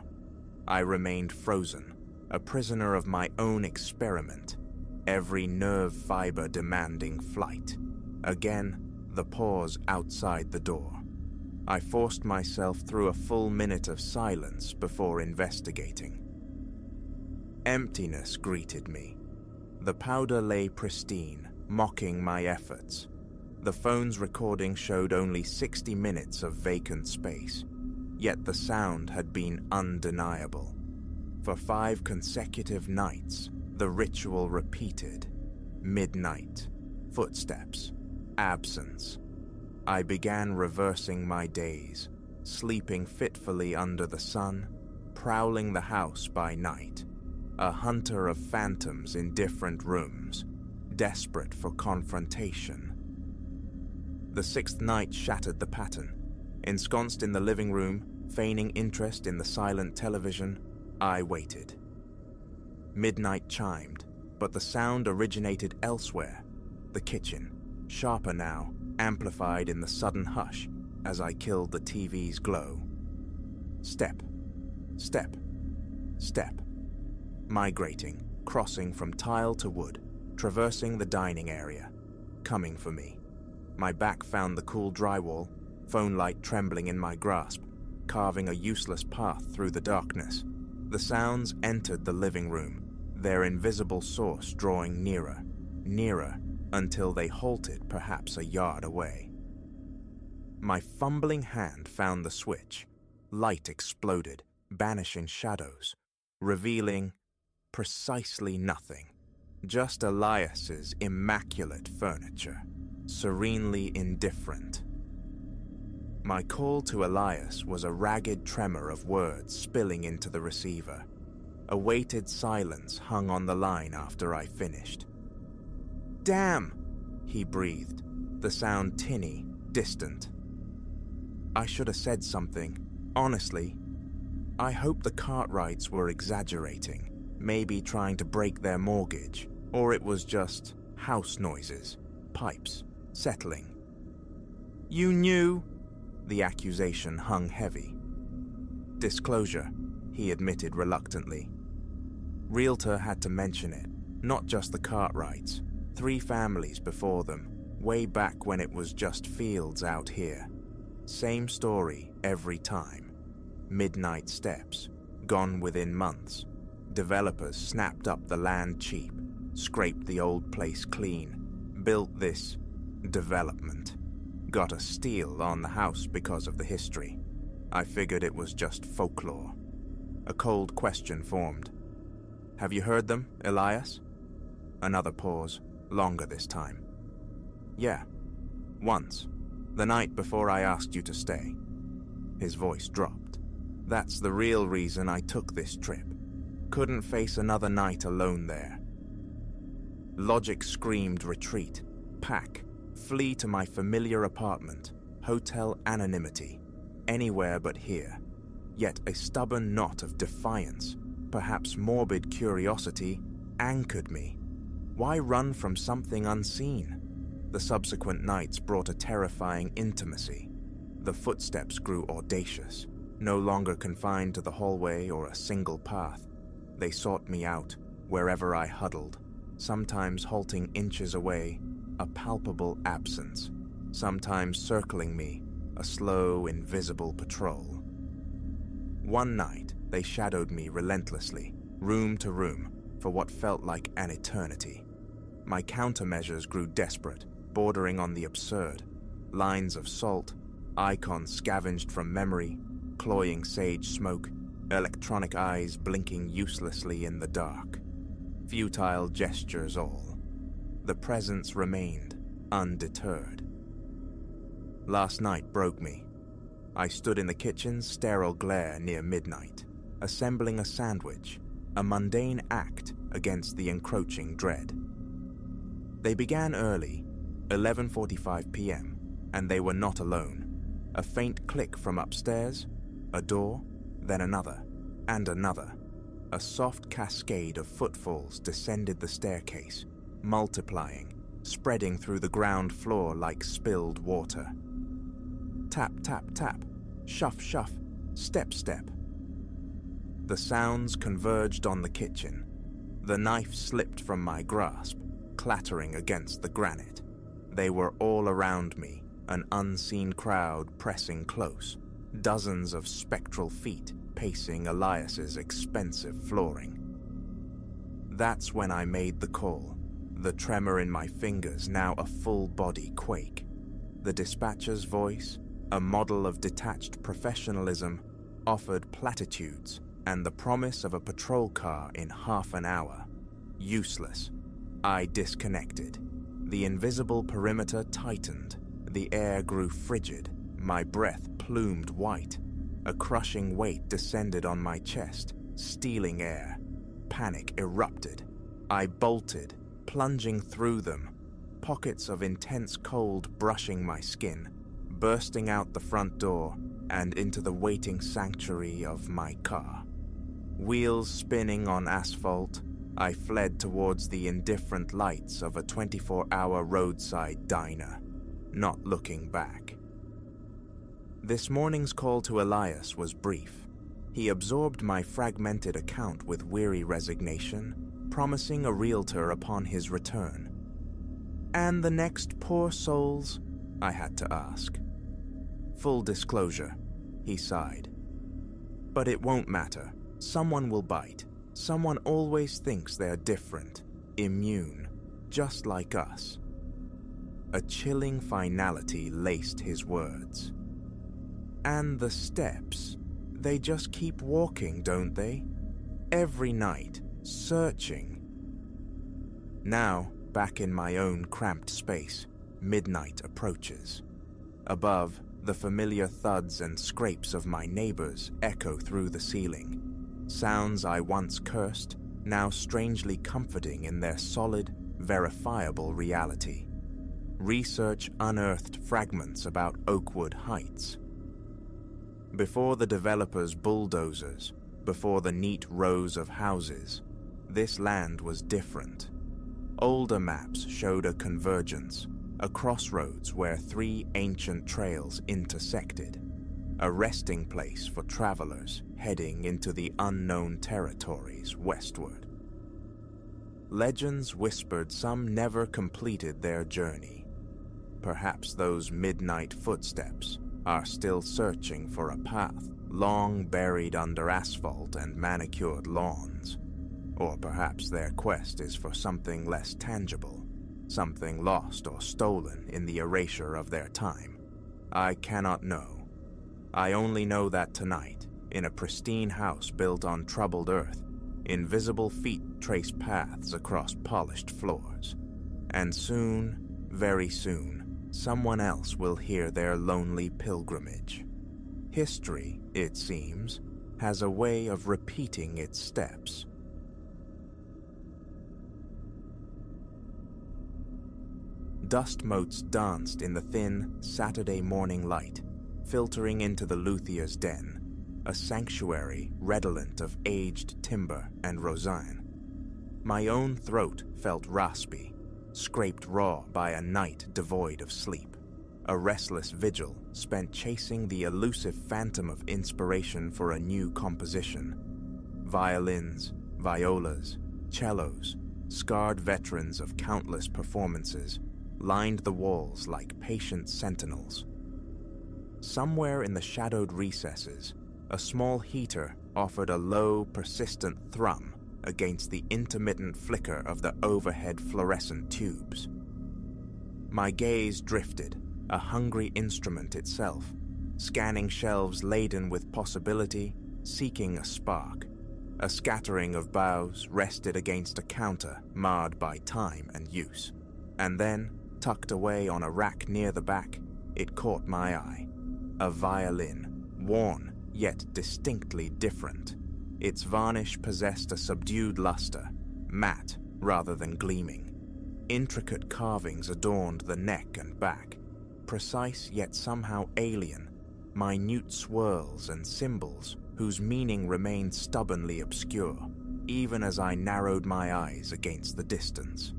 I remained frozen, a prisoner of my own experiment, every nerve fiber demanding flight. Again, the pause outside the door. I forced myself through a full minute of silence before investigating. Emptiness greeted me. The powder lay pristine, mocking my efforts. The phone's recording showed only 60 minutes of vacant space, yet the sound had been undeniable. For 5 consecutive nights, the ritual repeated. Midnight, footsteps, absence. I began reversing my days, sleeping fitfully under the sun, prowling the house by night, a hunter of phantoms in different rooms, desperate for confrontation. The 6th night shattered the pattern. Ensconced in the living room, feigning interest in the silent television, I waited. Midnight chimed, but the sound originated elsewhere, the kitchen, sharper now, amplified in the sudden hush as I killed the TV's glow. Step, step, step. Migrating, crossing from tile to wood, traversing the dining area, coming for me. My back found the cool drywall, phone light trembling in my grasp, carving a useless path through the darkness. The sounds entered the living room, their invisible source drawing nearer, nearer, until they halted perhaps a yard away. My fumbling hand found the switch. Light exploded, banishing shadows, revealing precisely nothing. Just Elias's immaculate furniture, serenely indifferent. My call to Elias was a ragged tremor of words spilling into the receiver. A weighted silence hung on the line after I finished. "Damn!" he breathed, the sound tinny, distant. I should have said something. Honestly, I hope the Cartwrights were exaggerating, maybe trying to break their mortgage, or it was just house noises, pipes, settling. "You knew?" The accusation hung heavy. "Disclosure," he admitted reluctantly. Realtor had to mention it, not just the Cartwrights, 3 families before them, way back when it was just fields out here. Same story every time. Midnight steps, gone within months. Developers snapped up the land cheap, scraped the old place clean, built this development. Got a steal on the house because of the history. I figured it was just folklore. A cold question formed. "Have you heard them, Elias?" Another pause, longer this time. "Yeah, once. The night before I asked you to stay." His voice dropped. "That's the real reason I took this trip. Couldn't face another night alone there." Logic screamed retreat, pack, flee to my familiar apartment, hotel anonymity, anywhere but here. Yet a stubborn knot of defiance, perhaps morbid curiosity, anchored me. Why run from something unseen? The subsequent nights brought a terrifying intimacy. The footsteps grew audacious, no longer confined to the hallway or a single path. They sought me out, wherever I huddled, sometimes halting inches away, a palpable absence, sometimes circling me, a slow, invisible patrol. One night, they shadowed me relentlessly, room to room, for what felt like an eternity. My countermeasures grew desperate, bordering on the absurd. Lines of salt, icons scavenged from memory, cloying sage smoke, electronic eyes blinking uselessly in the dark. Futile gestures all. The presence remained, undeterred. Last night broke me. I stood in the kitchen's sterile glare near midnight, assembling a sandwich, a mundane act against the encroaching dread. They began early, 11:45 p.m., and they were not alone. A faint click from upstairs, a door, then another, and another. A soft cascade of footfalls descended the staircase, multiplying, spreading through the ground floor like spilled water. Tap, tap, tap, shuff, shuff, step, step. The sounds converged on the kitchen. The knife slipped from my grasp, clattering against the granite. They were all around me, an unseen crowd pressing close, dozens of spectral feet pacing Elias's expensive flooring. That's when I made the call, the tremor in my fingers now a full-body quake. The dispatcher's voice, a model of detached professionalism, offered platitudes and the promise of a patrol car in half an hour. Useless. I disconnected. The invisible perimeter tightened. The air grew frigid. My breath plumed white. A crushing weight descended on my chest, stealing air. Panic erupted. I bolted, plunging through them, pockets of intense cold brushing my skin, bursting out the front door and into the waiting sanctuary of my car. Wheels spinning on asphalt, I fled towards the indifferent lights of a 24-hour roadside diner, not looking back. This morning's call to Elias was brief. He absorbed my fragmented account with weary resignation, promising a realtor upon his return. And the next poor souls? I had to ask. Full disclosure, he sighed. But it won't matter. Someone will bite. Someone always thinks they're different, immune, just like us. A chilling finality laced his words. And the steps, they just keep walking, don't they? Every night, searching. Now, back in my own cramped space, midnight approaches. Above, the familiar thuds and scrapes of my neighbors echo through the ceiling. Sounds I once cursed, now strangely comforting in their solid, verifiable reality. Research unearthed fragments about Oakwood Heights. Before the developers' bulldozers, before the neat rows of houses, this land was different. Older maps showed a convergence, a crossroads where three ancient trails intersected, a resting place for travelers heading into the unknown territories westward. Legends whispered some never completed their journey. Perhaps those midnight footsteps are still searching for a path long buried under asphalt and manicured lawns. Or perhaps their quest is for something less tangible, something lost or stolen in the erasure of their time. I cannot know. I only know that tonight, in a pristine house built on troubled earth, invisible feet trace paths across polished floors. And soon, very soon, someone else will hear their lonely pilgrimage. History, it seems, has a way of repeating its steps. Dust motes danced in the thin Saturday morning light, filtering into the luthier's den, a sanctuary redolent of aged timber and rosin. My own throat felt raspy, scraped raw by a night devoid of sleep, a restless vigil spent chasing the elusive phantom of inspiration for a new composition. Violins, violas, cellos, scarred veterans of countless performances, lined the walls like patient sentinels. Somewhere in the shadowed recesses, a small heater offered a low, persistent thrum against the intermittent flicker of the overhead fluorescent tubes. My gaze drifted, a hungry instrument itself, scanning shelves laden with possibility, seeking a spark. A scattering of boughs rested against a counter marred by time and use. And then, tucked away on a rack near the back, it caught my eye. A violin, worn yet distinctly different. Its varnish possessed a subdued luster, matte rather than gleaming. Intricate carvings adorned the neck and back, precise yet somehow alien, minute swirls and symbols whose meaning remained stubbornly obscure, even as I narrowed my eyes against the distance.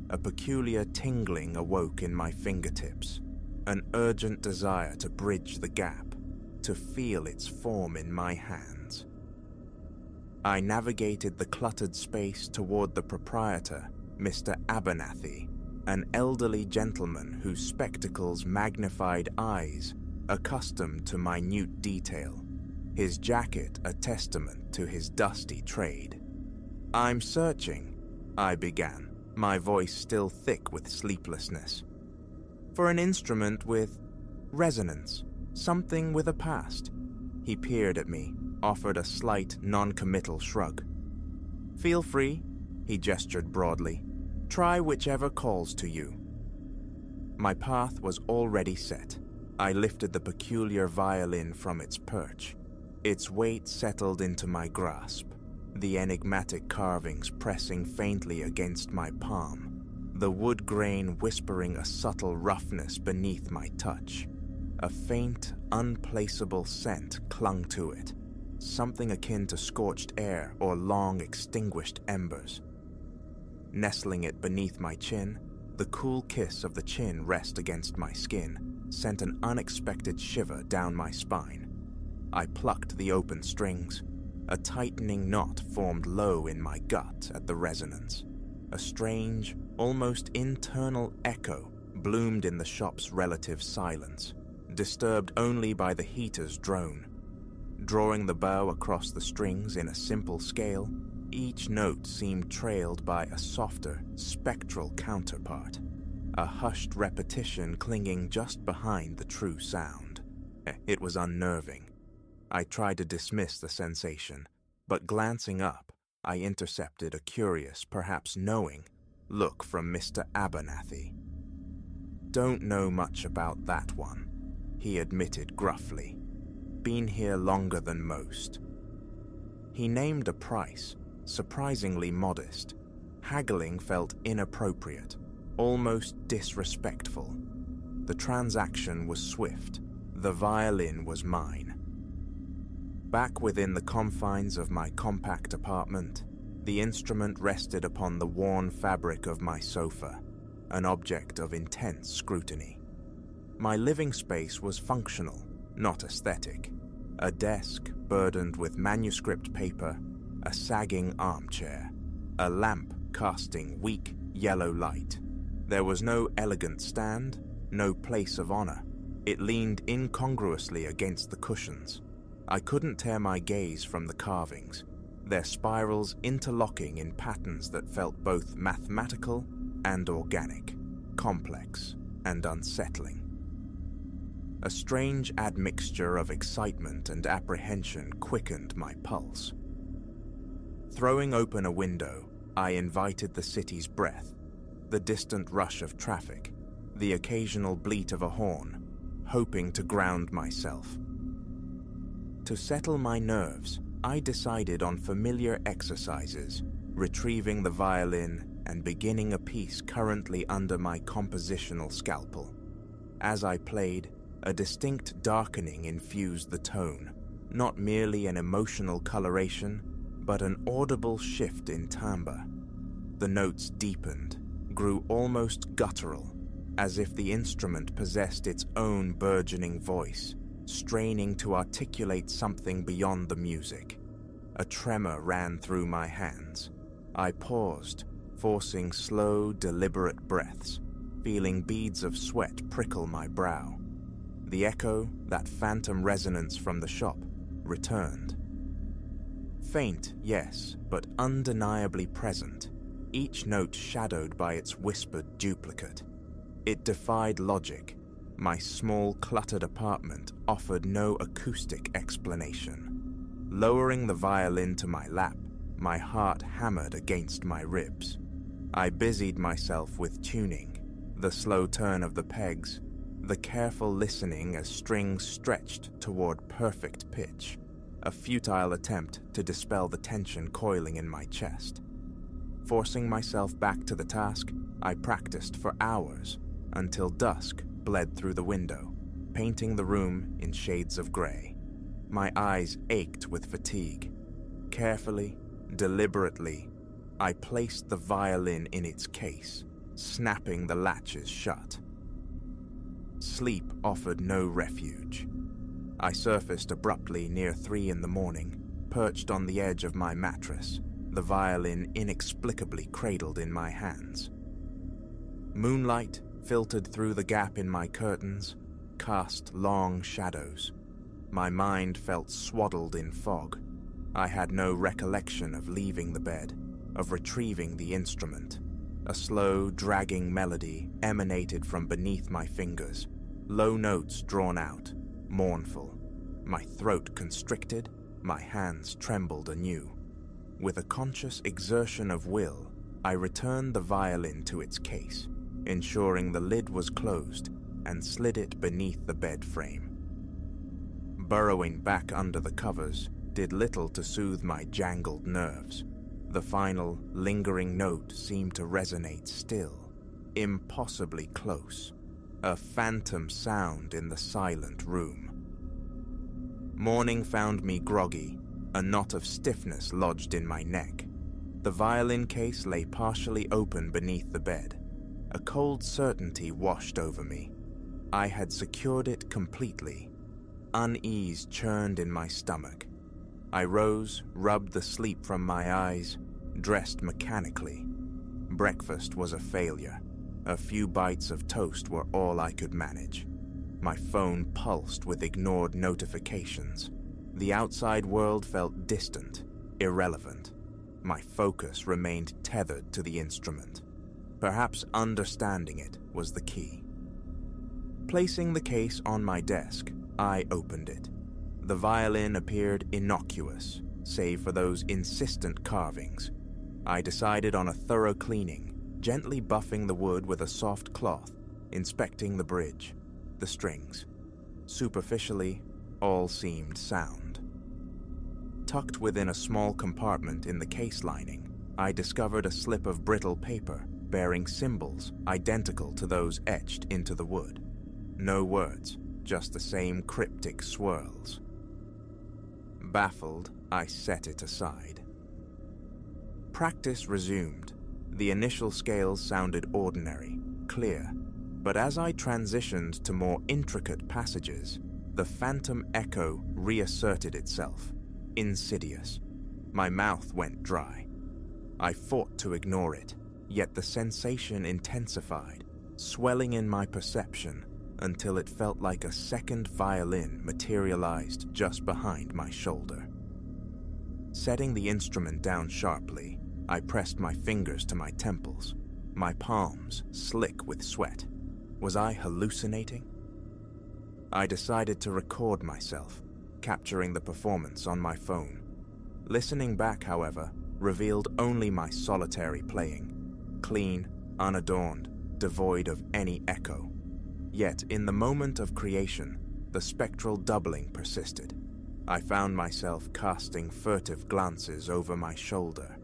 A peculiar tingling awoke in my fingertips, an urgent desire to bridge the gap, to feel its form in my hands. I navigated the cluttered space toward the proprietor, Mr. Abernathy, an elderly gentleman whose spectacles magnified eyes, accustomed to minute detail, his jacket a testament to his dusty trade. "I'm searching," I began, my voice still thick with sleeplessness, "for an instrument with resonance, something with a past." He peered at me, offered a slight, non-committal shrug. "Feel free," he gestured broadly. "Try whichever calls to you." My path was already set. I lifted the peculiar violin from its perch. Its weight settled into my grasp, the enigmatic carvings pressing faintly against my palm, the wood grain whispering a subtle roughness beneath my touch. A faint, unplaceable scent clung to it, something akin to scorched air or long extinguished embers. Nestling it beneath my chin, the cool kiss of the chin rest against my skin sent an unexpected shiver down my spine. I plucked the open strings. A tightening knot formed low in my gut at the resonance, a strange, Almost internal echo bloomed in the shop's relative silence, disturbed only by the heater's drone. Drawing the bow across the strings in a simple scale, each note seemed trailed by a softer, spectral counterpart, a hushed repetition clinging just behind the true sound. It was unnerving. I tried to dismiss the sensation, but glancing up, I intercepted a curious, perhaps knowing, look from Mr. Abernathy. "Don't know much about that one," he admitted gruffly. "Been here longer than most." He named a price, surprisingly modest. Haggling felt inappropriate, almost disrespectful. The transaction was swift. The violin was mine. Back within the confines of my compact apartment, the instrument rested upon the worn fabric of my sofa, an object of intense scrutiny. My living space was functional, not aesthetic. A desk burdened with manuscript paper, a sagging armchair, a lamp casting weak yellow light. There was no elegant stand, no place of honor. It leaned incongruously against the cushions. I couldn't tear my gaze from the carvings, their spirals interlocking in patterns that felt both mathematical and organic, complex and unsettling. A strange admixture of excitement and apprehension quickened my pulse. Throwing open a window, I invited the city's breath, the distant rush of traffic, the occasional bleat of a horn, hoping to ground myself. To settle my nerves, I decided on familiar exercises, retrieving the violin and beginning a piece currently under my compositional scalpel. As I played, a distinct darkening infused the tone, not merely an emotional coloration, but an audible shift in timbre. The notes deepened, grew almost guttural, as if the instrument possessed its own burgeoning voice, straining to articulate something beyond the music. A tremor ran through my hands. I paused, forcing slow, deliberate breaths, feeling beads of sweat prickle my brow. The echo, that phantom resonance from the shop, returned. Faint, yes, but undeniably present, each note shadowed by its whispered duplicate. It defied logic. My small, cluttered apartment offered no acoustic explanation. Lowering the violin to my lap, my heart hammered against my ribs. I busied myself with tuning, the slow turn of the pegs, the careful listening as strings stretched toward perfect pitch, a futile attempt to dispel the tension coiling in my chest. Forcing myself back to the task, I practiced for hours, until dusk bled through the window, painting the room in shades of gray. My eyes ached with fatigue. Carefully, deliberately, I placed the violin in its case, snapping the latches shut. Sleep offered no refuge. I surfaced abruptly near 3 a.m, perched on the edge of my mattress, the violin inexplicably cradled in my hands. Moonlight filtered through the gap in my curtains, cast long shadows. My mind felt swaddled in fog. I had no recollection of leaving the bed, of retrieving the instrument. A slow, dragging melody emanated from beneath my fingers, low notes drawn out, mournful. My throat constricted, my hands trembled anew. With a conscious exertion of will, I returned the violin to its case, ensuring the lid was closed, and slid it beneath the bed frame. Burrowing back under the covers did little to soothe my jangled nerves. The final, lingering note seemed to resonate still, impossibly close, a phantom sound in the silent room. Morning found me groggy, a knot of stiffness lodged in my neck. The violin case lay partially open beneath the bed. A cold certainty washed over me. I had secured it completely. Unease churned in my stomach. I rose, rubbed the sleep from my eyes, dressed mechanically. Breakfast was a failure. A few bites of toast were all I could manage. My phone pulsed with ignored notifications. The outside world felt distant, irrelevant. My focus remained tethered to the instrument. Perhaps understanding it was the key. Placing the case on my desk, I opened it. The violin appeared innocuous, save for those insistent carvings. I decided on a thorough cleaning, gently buffing the wood with a soft cloth, inspecting the bridge, the strings. Superficially, all seemed sound. Tucked within a small compartment in the case lining, I discovered a slip of brittle paper bearing symbols identical to those etched into the wood. No words, just the same cryptic swirls. Baffled, I set it aside. Practice resumed. The initial scales sounded ordinary, clear, but as I transitioned to more intricate passages, the phantom echo reasserted itself, insidious. My mouth went dry. I fought to ignore it, yet the sensation intensified, swelling in my perception until it felt like a second violin materialized just behind my shoulder. Setting the instrument down sharply, I pressed my fingers to my temples, my palms slick with sweat. Was I hallucinating? I decided to record myself, capturing the performance on my phone. Listening back, however, revealed only my solitary playing, clean, unadorned, devoid of any echo. Yet, in the moment of creation, the spectral doubling persisted. I found myself casting furtive glances over my shoulder,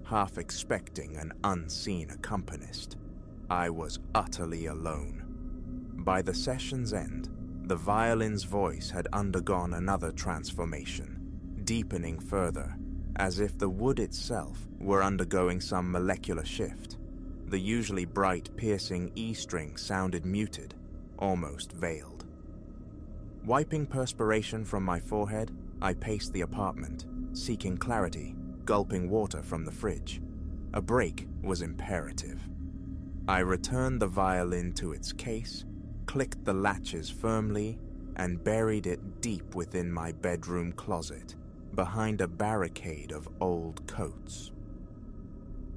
half expecting an unseen accompanist. I was utterly alone. By the session's end, the violin's voice had undergone another transformation, deepening further, as if the wood itself were undergoing some molecular shift. The usually bright, piercing E string sounded muted, almost veiled. Wiping perspiration from my forehead, I paced the apartment, seeking clarity, gulping water from the fridge. A break was imperative. I returned the violin to its case, clicked the latches firmly, and buried it deep within my bedroom closet, behind a barricade of old coats.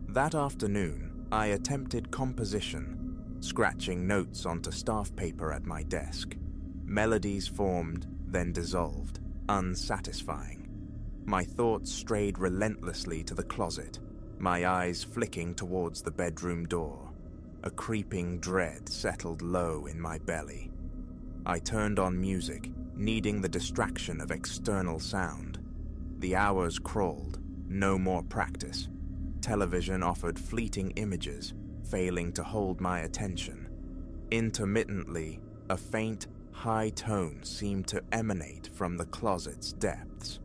That afternoon, I attempted composition, scratching notes onto staff paper at my desk. Melodies formed, then dissolved, unsatisfying. My thoughts strayed relentlessly to the closet, my eyes flicking towards the bedroom door. A creeping dread settled low in my belly. I turned on music, needing the distraction of external sound. The hours crawled, no more practice. Television offered fleeting images, failing to hold my attention. Intermittently, a faint, high tone seemed to emanate from the closet's depths.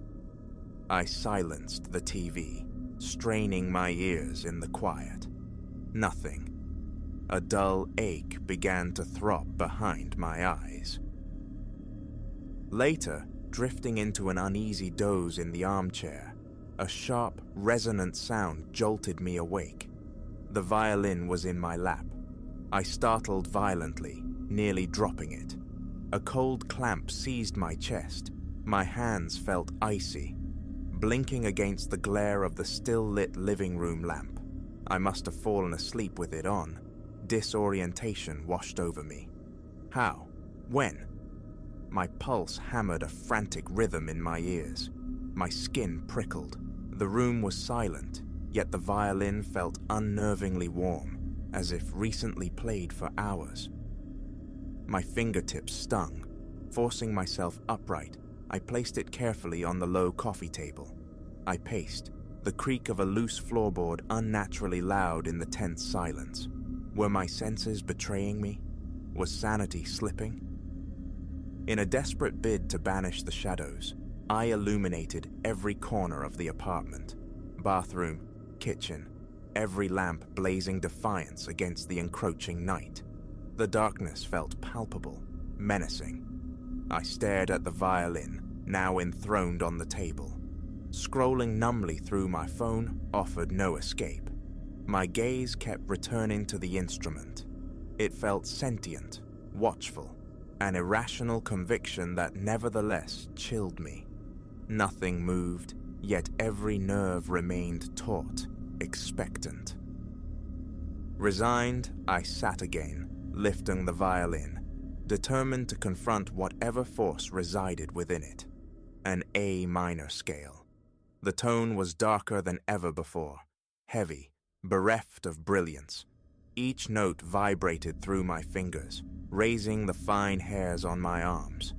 I silenced the TV, straining my ears in the quiet. Nothing. A dull ache began to throb behind my eyes. Later, drifting into an uneasy doze in the armchair, a sharp, resonant sound jolted me awake. The violin was in my lap. I startled violently, nearly dropping it. A cold clamp seized my chest. My hands felt icy, blinking against the glare of the still-lit living room lamp. I must have fallen asleep with it on. Disorientation washed over me. How? When? My pulse hammered a frantic rhythm in my ears. My skin prickled. The room was silent, yet the violin felt unnervingly warm, as if recently played for hours. My fingertips stung. Forcing myself upright, I placed it carefully on the low coffee table. I paced, the creak of a loose floorboard unnaturally loud in the tense silence. Were my senses betraying me? Was sanity slipping? In a desperate bid to banish the shadows, I illuminated every corner of the apartment. Bathroom, kitchen, every lamp blazing defiance against the encroaching night. The darkness felt palpable, menacing. I stared at the violin, now enthroned on the table. Scrolling numbly through my phone offered no escape. My gaze kept returning to the instrument. It felt sentient, watchful, an irrational conviction that nevertheless chilled me. Nothing moved, yet every nerve remained taut, expectant. Resigned, I sat again, lifting the violin, determined to confront whatever force resided within it. An A minor scale. The tone was darker than ever before, heavy, bereft of brilliance. Each note vibrated through my fingers, raising the fine hairs on my arms.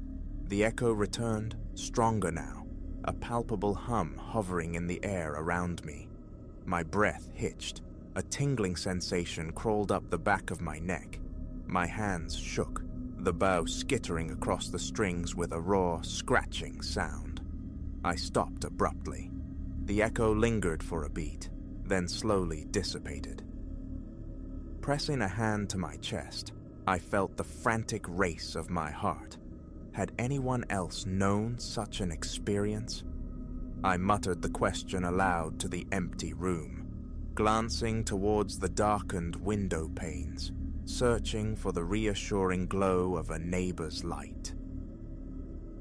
The echo returned, stronger now, a palpable hum hovering in the air around me. My breath hitched. A tingling sensation crawled up the back of my neck. My hands shook, the bow skittering across the strings with a raw, scratching sound. I stopped abruptly. The echo lingered for a beat, then slowly dissipated. Pressing a hand to my chest, I felt the frantic race of my heart. Had anyone else known such an experience? I muttered the question aloud to the empty room, glancing towards the darkened window panes, searching for the reassuring glow of a neighbor's light.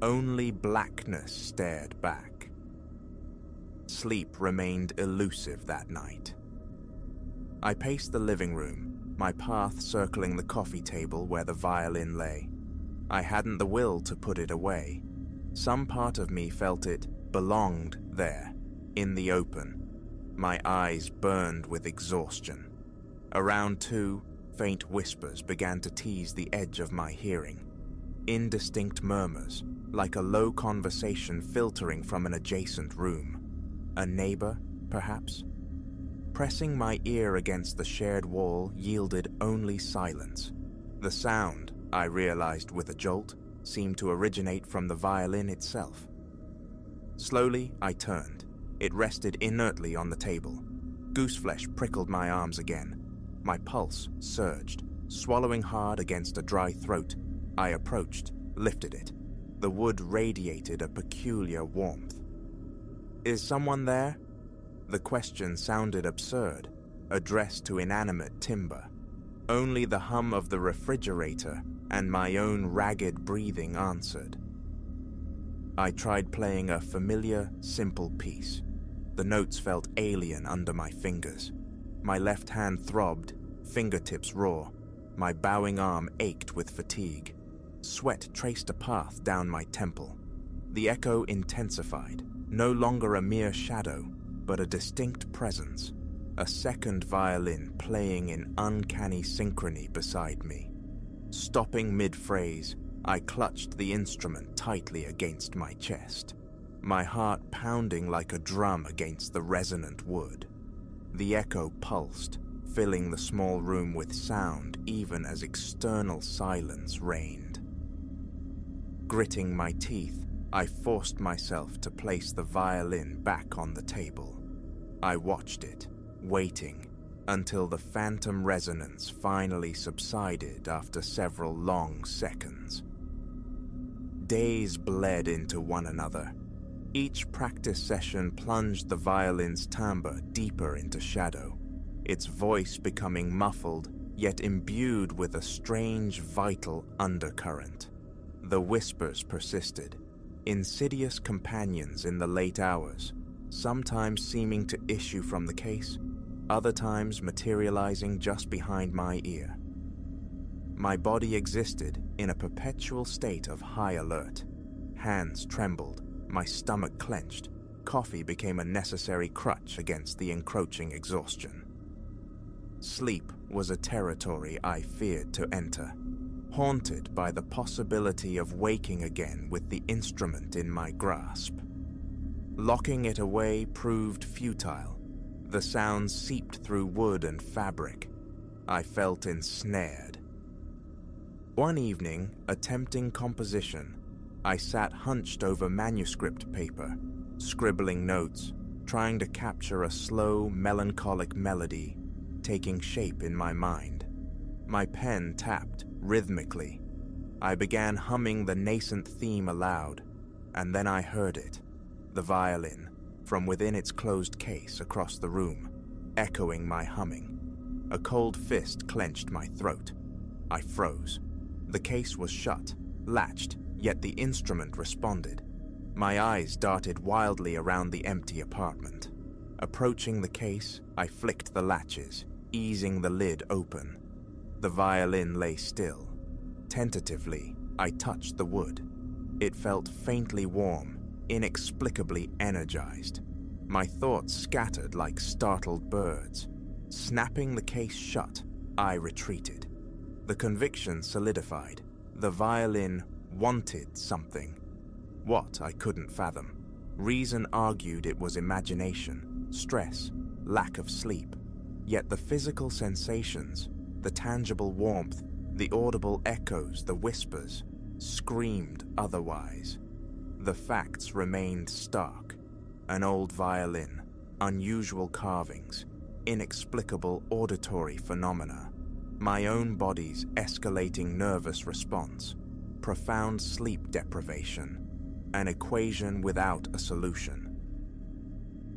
Only blackness stared back. Sleep remained elusive that night. I paced the living room, my path circling the coffee table where the violin lay. I hadn't the will to put it away. Some part of me felt it belonged there, in the open. My eyes burned with exhaustion. Around 2, faint whispers began to tease the edge of my hearing. Indistinct murmurs, like a low conversation filtering from an adjacent room. A neighbor, perhaps? Pressing my ear against the shared wall yielded only silence. The sound, I realized with a jolt, seemed to originate from the violin itself. Slowly, I turned. It rested inertly on the table. Gooseflesh prickled my arms again. My pulse surged, swallowing hard against a dry throat. I approached, lifted it. The wood radiated a peculiar warmth. "Is someone there?" The question sounded absurd, addressed to inanimate timber. Only the hum of the refrigerator and my own ragged breathing answered. I tried playing a familiar, simple piece. The notes felt alien under my fingers. My left hand throbbed, fingertips raw. My bowing arm ached with fatigue. Sweat traced a path down my temple. The echo intensified, no longer a mere shadow, but a distinct presence. A second violin playing in uncanny synchrony beside me. Stopping mid-phrase, I clutched the instrument tightly against my chest, my heart pounding like a drum against the resonant wood. The echo pulsed, filling the small room with sound even as external silence reigned. Gritting my teeth, I forced myself to place the violin back on the table. I watched it, waiting, until the phantom resonance finally subsided after several long seconds. Days bled into one another. Each practice session plunged the violin's timbre deeper into shadow, its voice becoming muffled, yet imbued with a strange, vital undercurrent. The whispers persisted, insidious companions in the late hours, sometimes seeming to issue from the case, other times materializing just behind my ear. My body existed in a perpetual state of high alert. Hands trembled, my stomach clenched. Coffee became a necessary crutch against the encroaching exhaustion. Sleep was a territory I feared to enter, haunted by the possibility of waking again with the instrument in my grasp. Locking it away proved futile. The sounds seeped through wood and fabric. I felt ensnared. One evening, attempting composition, I sat hunched over manuscript paper, scribbling notes, trying to capture a slow, melancholic melody taking shape in my mind. My pen tapped rhythmically. I began humming the nascent theme aloud, and then I heard it, the violin, from within its closed case across the room, echoing my humming. A cold fist clenched my throat. I froze. The case was shut, latched, yet the instrument responded. My eyes darted wildly around the empty apartment. Approaching the case, I flicked the latches, easing the lid open. The violin lay still. Tentatively, I touched the wood. It felt faintly warm, inexplicably energized. My thoughts scattered like startled birds. Snapping the case shut, I retreated. The conviction solidified. The violin wanted something. What, I couldn't fathom. Reason argued it was imagination, stress, lack of sleep. Yet the physical sensations, the tangible warmth, the audible echoes, the whispers, screamed otherwise. The facts remained stark. An old violin, unusual carvings, inexplicable auditory phenomena, my own body's escalating nervous response, profound sleep deprivation, an equation without a solution.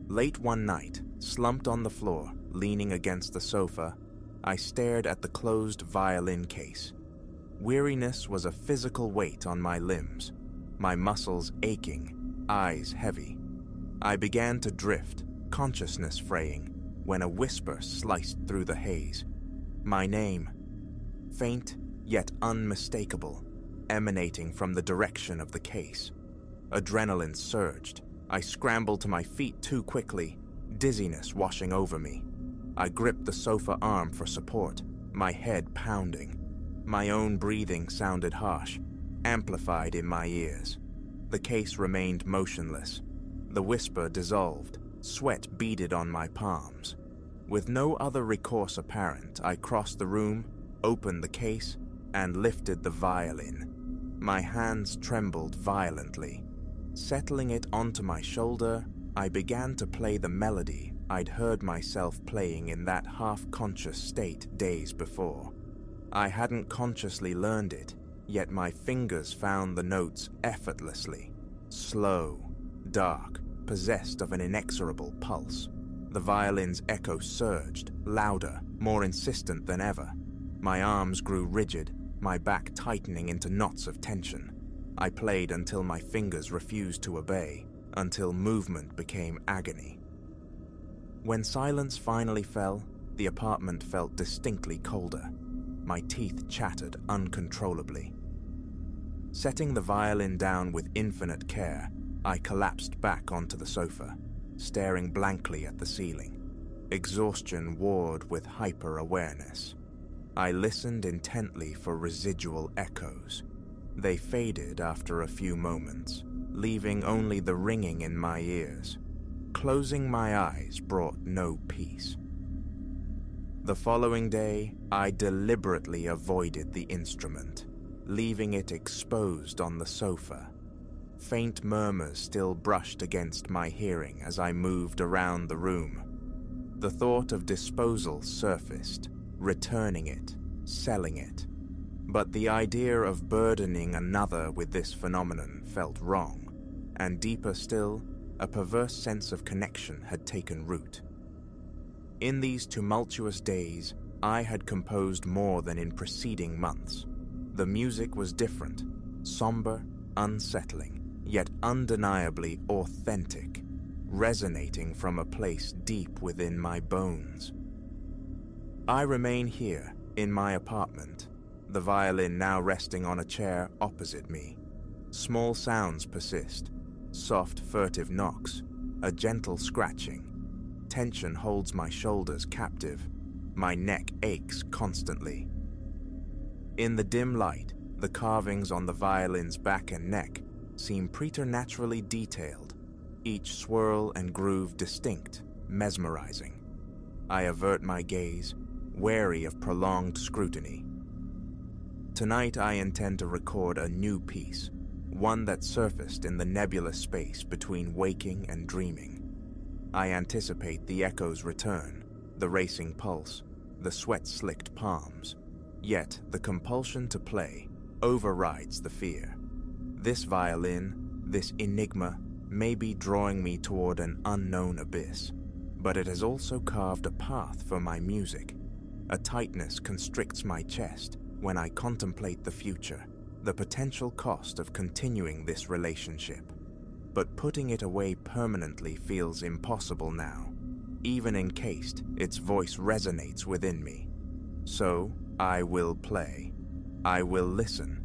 Late one night, slumped on the floor, leaning against the sofa, I stared at the closed violin case. Weariness was a physical weight on my limbs, my muscles aching, eyes heavy. I began to drift, consciousness fraying, when a whisper sliced through the haze. My name, faint yet unmistakable, emanating from the direction of the case. Adrenaline surged. I scrambled to my feet too quickly, dizziness washing over me. I gripped the sofa arm for support, my head pounding. My own breathing sounded harsh, amplified in my ears. The case remained motionless. The whisper dissolved, sweat beaded on my palms. With no other recourse apparent, I crossed the room, opened the case, and lifted the violin. My hands trembled violently. Settling it onto my shoulder, I began to play the melody I'd heard myself playing in that half-conscious state days before. I hadn't consciously learned it, yet my fingers found the notes effortlessly. Slow, dark, possessed of an inexorable pulse. The violin's echo surged, louder, more insistent than ever. My arms grew rigid, my back tightening into knots of tension. I played until my fingers refused to obey, until movement became agony. When silence finally fell, the apartment felt distinctly colder. My teeth chattered uncontrollably. Setting the violin down with infinite care, I collapsed back onto the sofa, staring blankly at the ceiling. Exhaustion warred with hyper-awareness. I listened intently for residual echoes. They faded after a few moments, leaving only the ringing in my ears. Closing my eyes brought no peace. The following day, I deliberately avoided the instrument, leaving it exposed on the sofa. Faint murmurs still brushed against my hearing as I moved around the room. The thought of disposal surfaced, returning it, selling it. But the idea of burdening another with this phenomenon felt wrong, and deeper still, a perverse sense of connection had taken root. In these tumultuous days, I had composed more than in preceding months. The music was different, somber, unsettling, yet undeniably authentic, resonating from a place deep within my bones. I remain here, in my apartment, the violin now resting on a chair opposite me. Small sounds persist, soft furtive knocks, a gentle scratching. Tension holds my shoulders captive, my neck aches constantly. In the dim light, the carvings on the violin's back and neck seem preternaturally detailed, each swirl and groove distinct, mesmerizing. I avert my gaze, wary of prolonged scrutiny. Tonight I intend to record a new piece, one that surfaced in the nebulous space between waking and dreaming. I anticipate the echo's return, the racing pulse, the sweat-slicked palms. Yet the compulsion to play overrides the fear. This violin, this enigma, may be drawing me toward an unknown abyss, but it has also carved a path for my music. A tightness constricts my chest when I contemplate the future, the potential cost of continuing this relationship. But putting it away permanently feels impossible now, even in case its voice resonates within me. So, I will play. I will listen.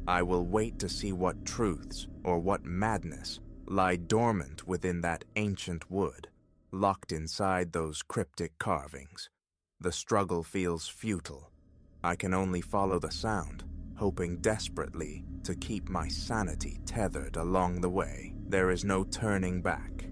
I will wait to see what truths or what madness lie dormant within that ancient wood, locked inside those cryptic carvings. The struggle feels futile. I can only follow the sound, hoping desperately to keep my sanity tethered along the way. There is no turning back.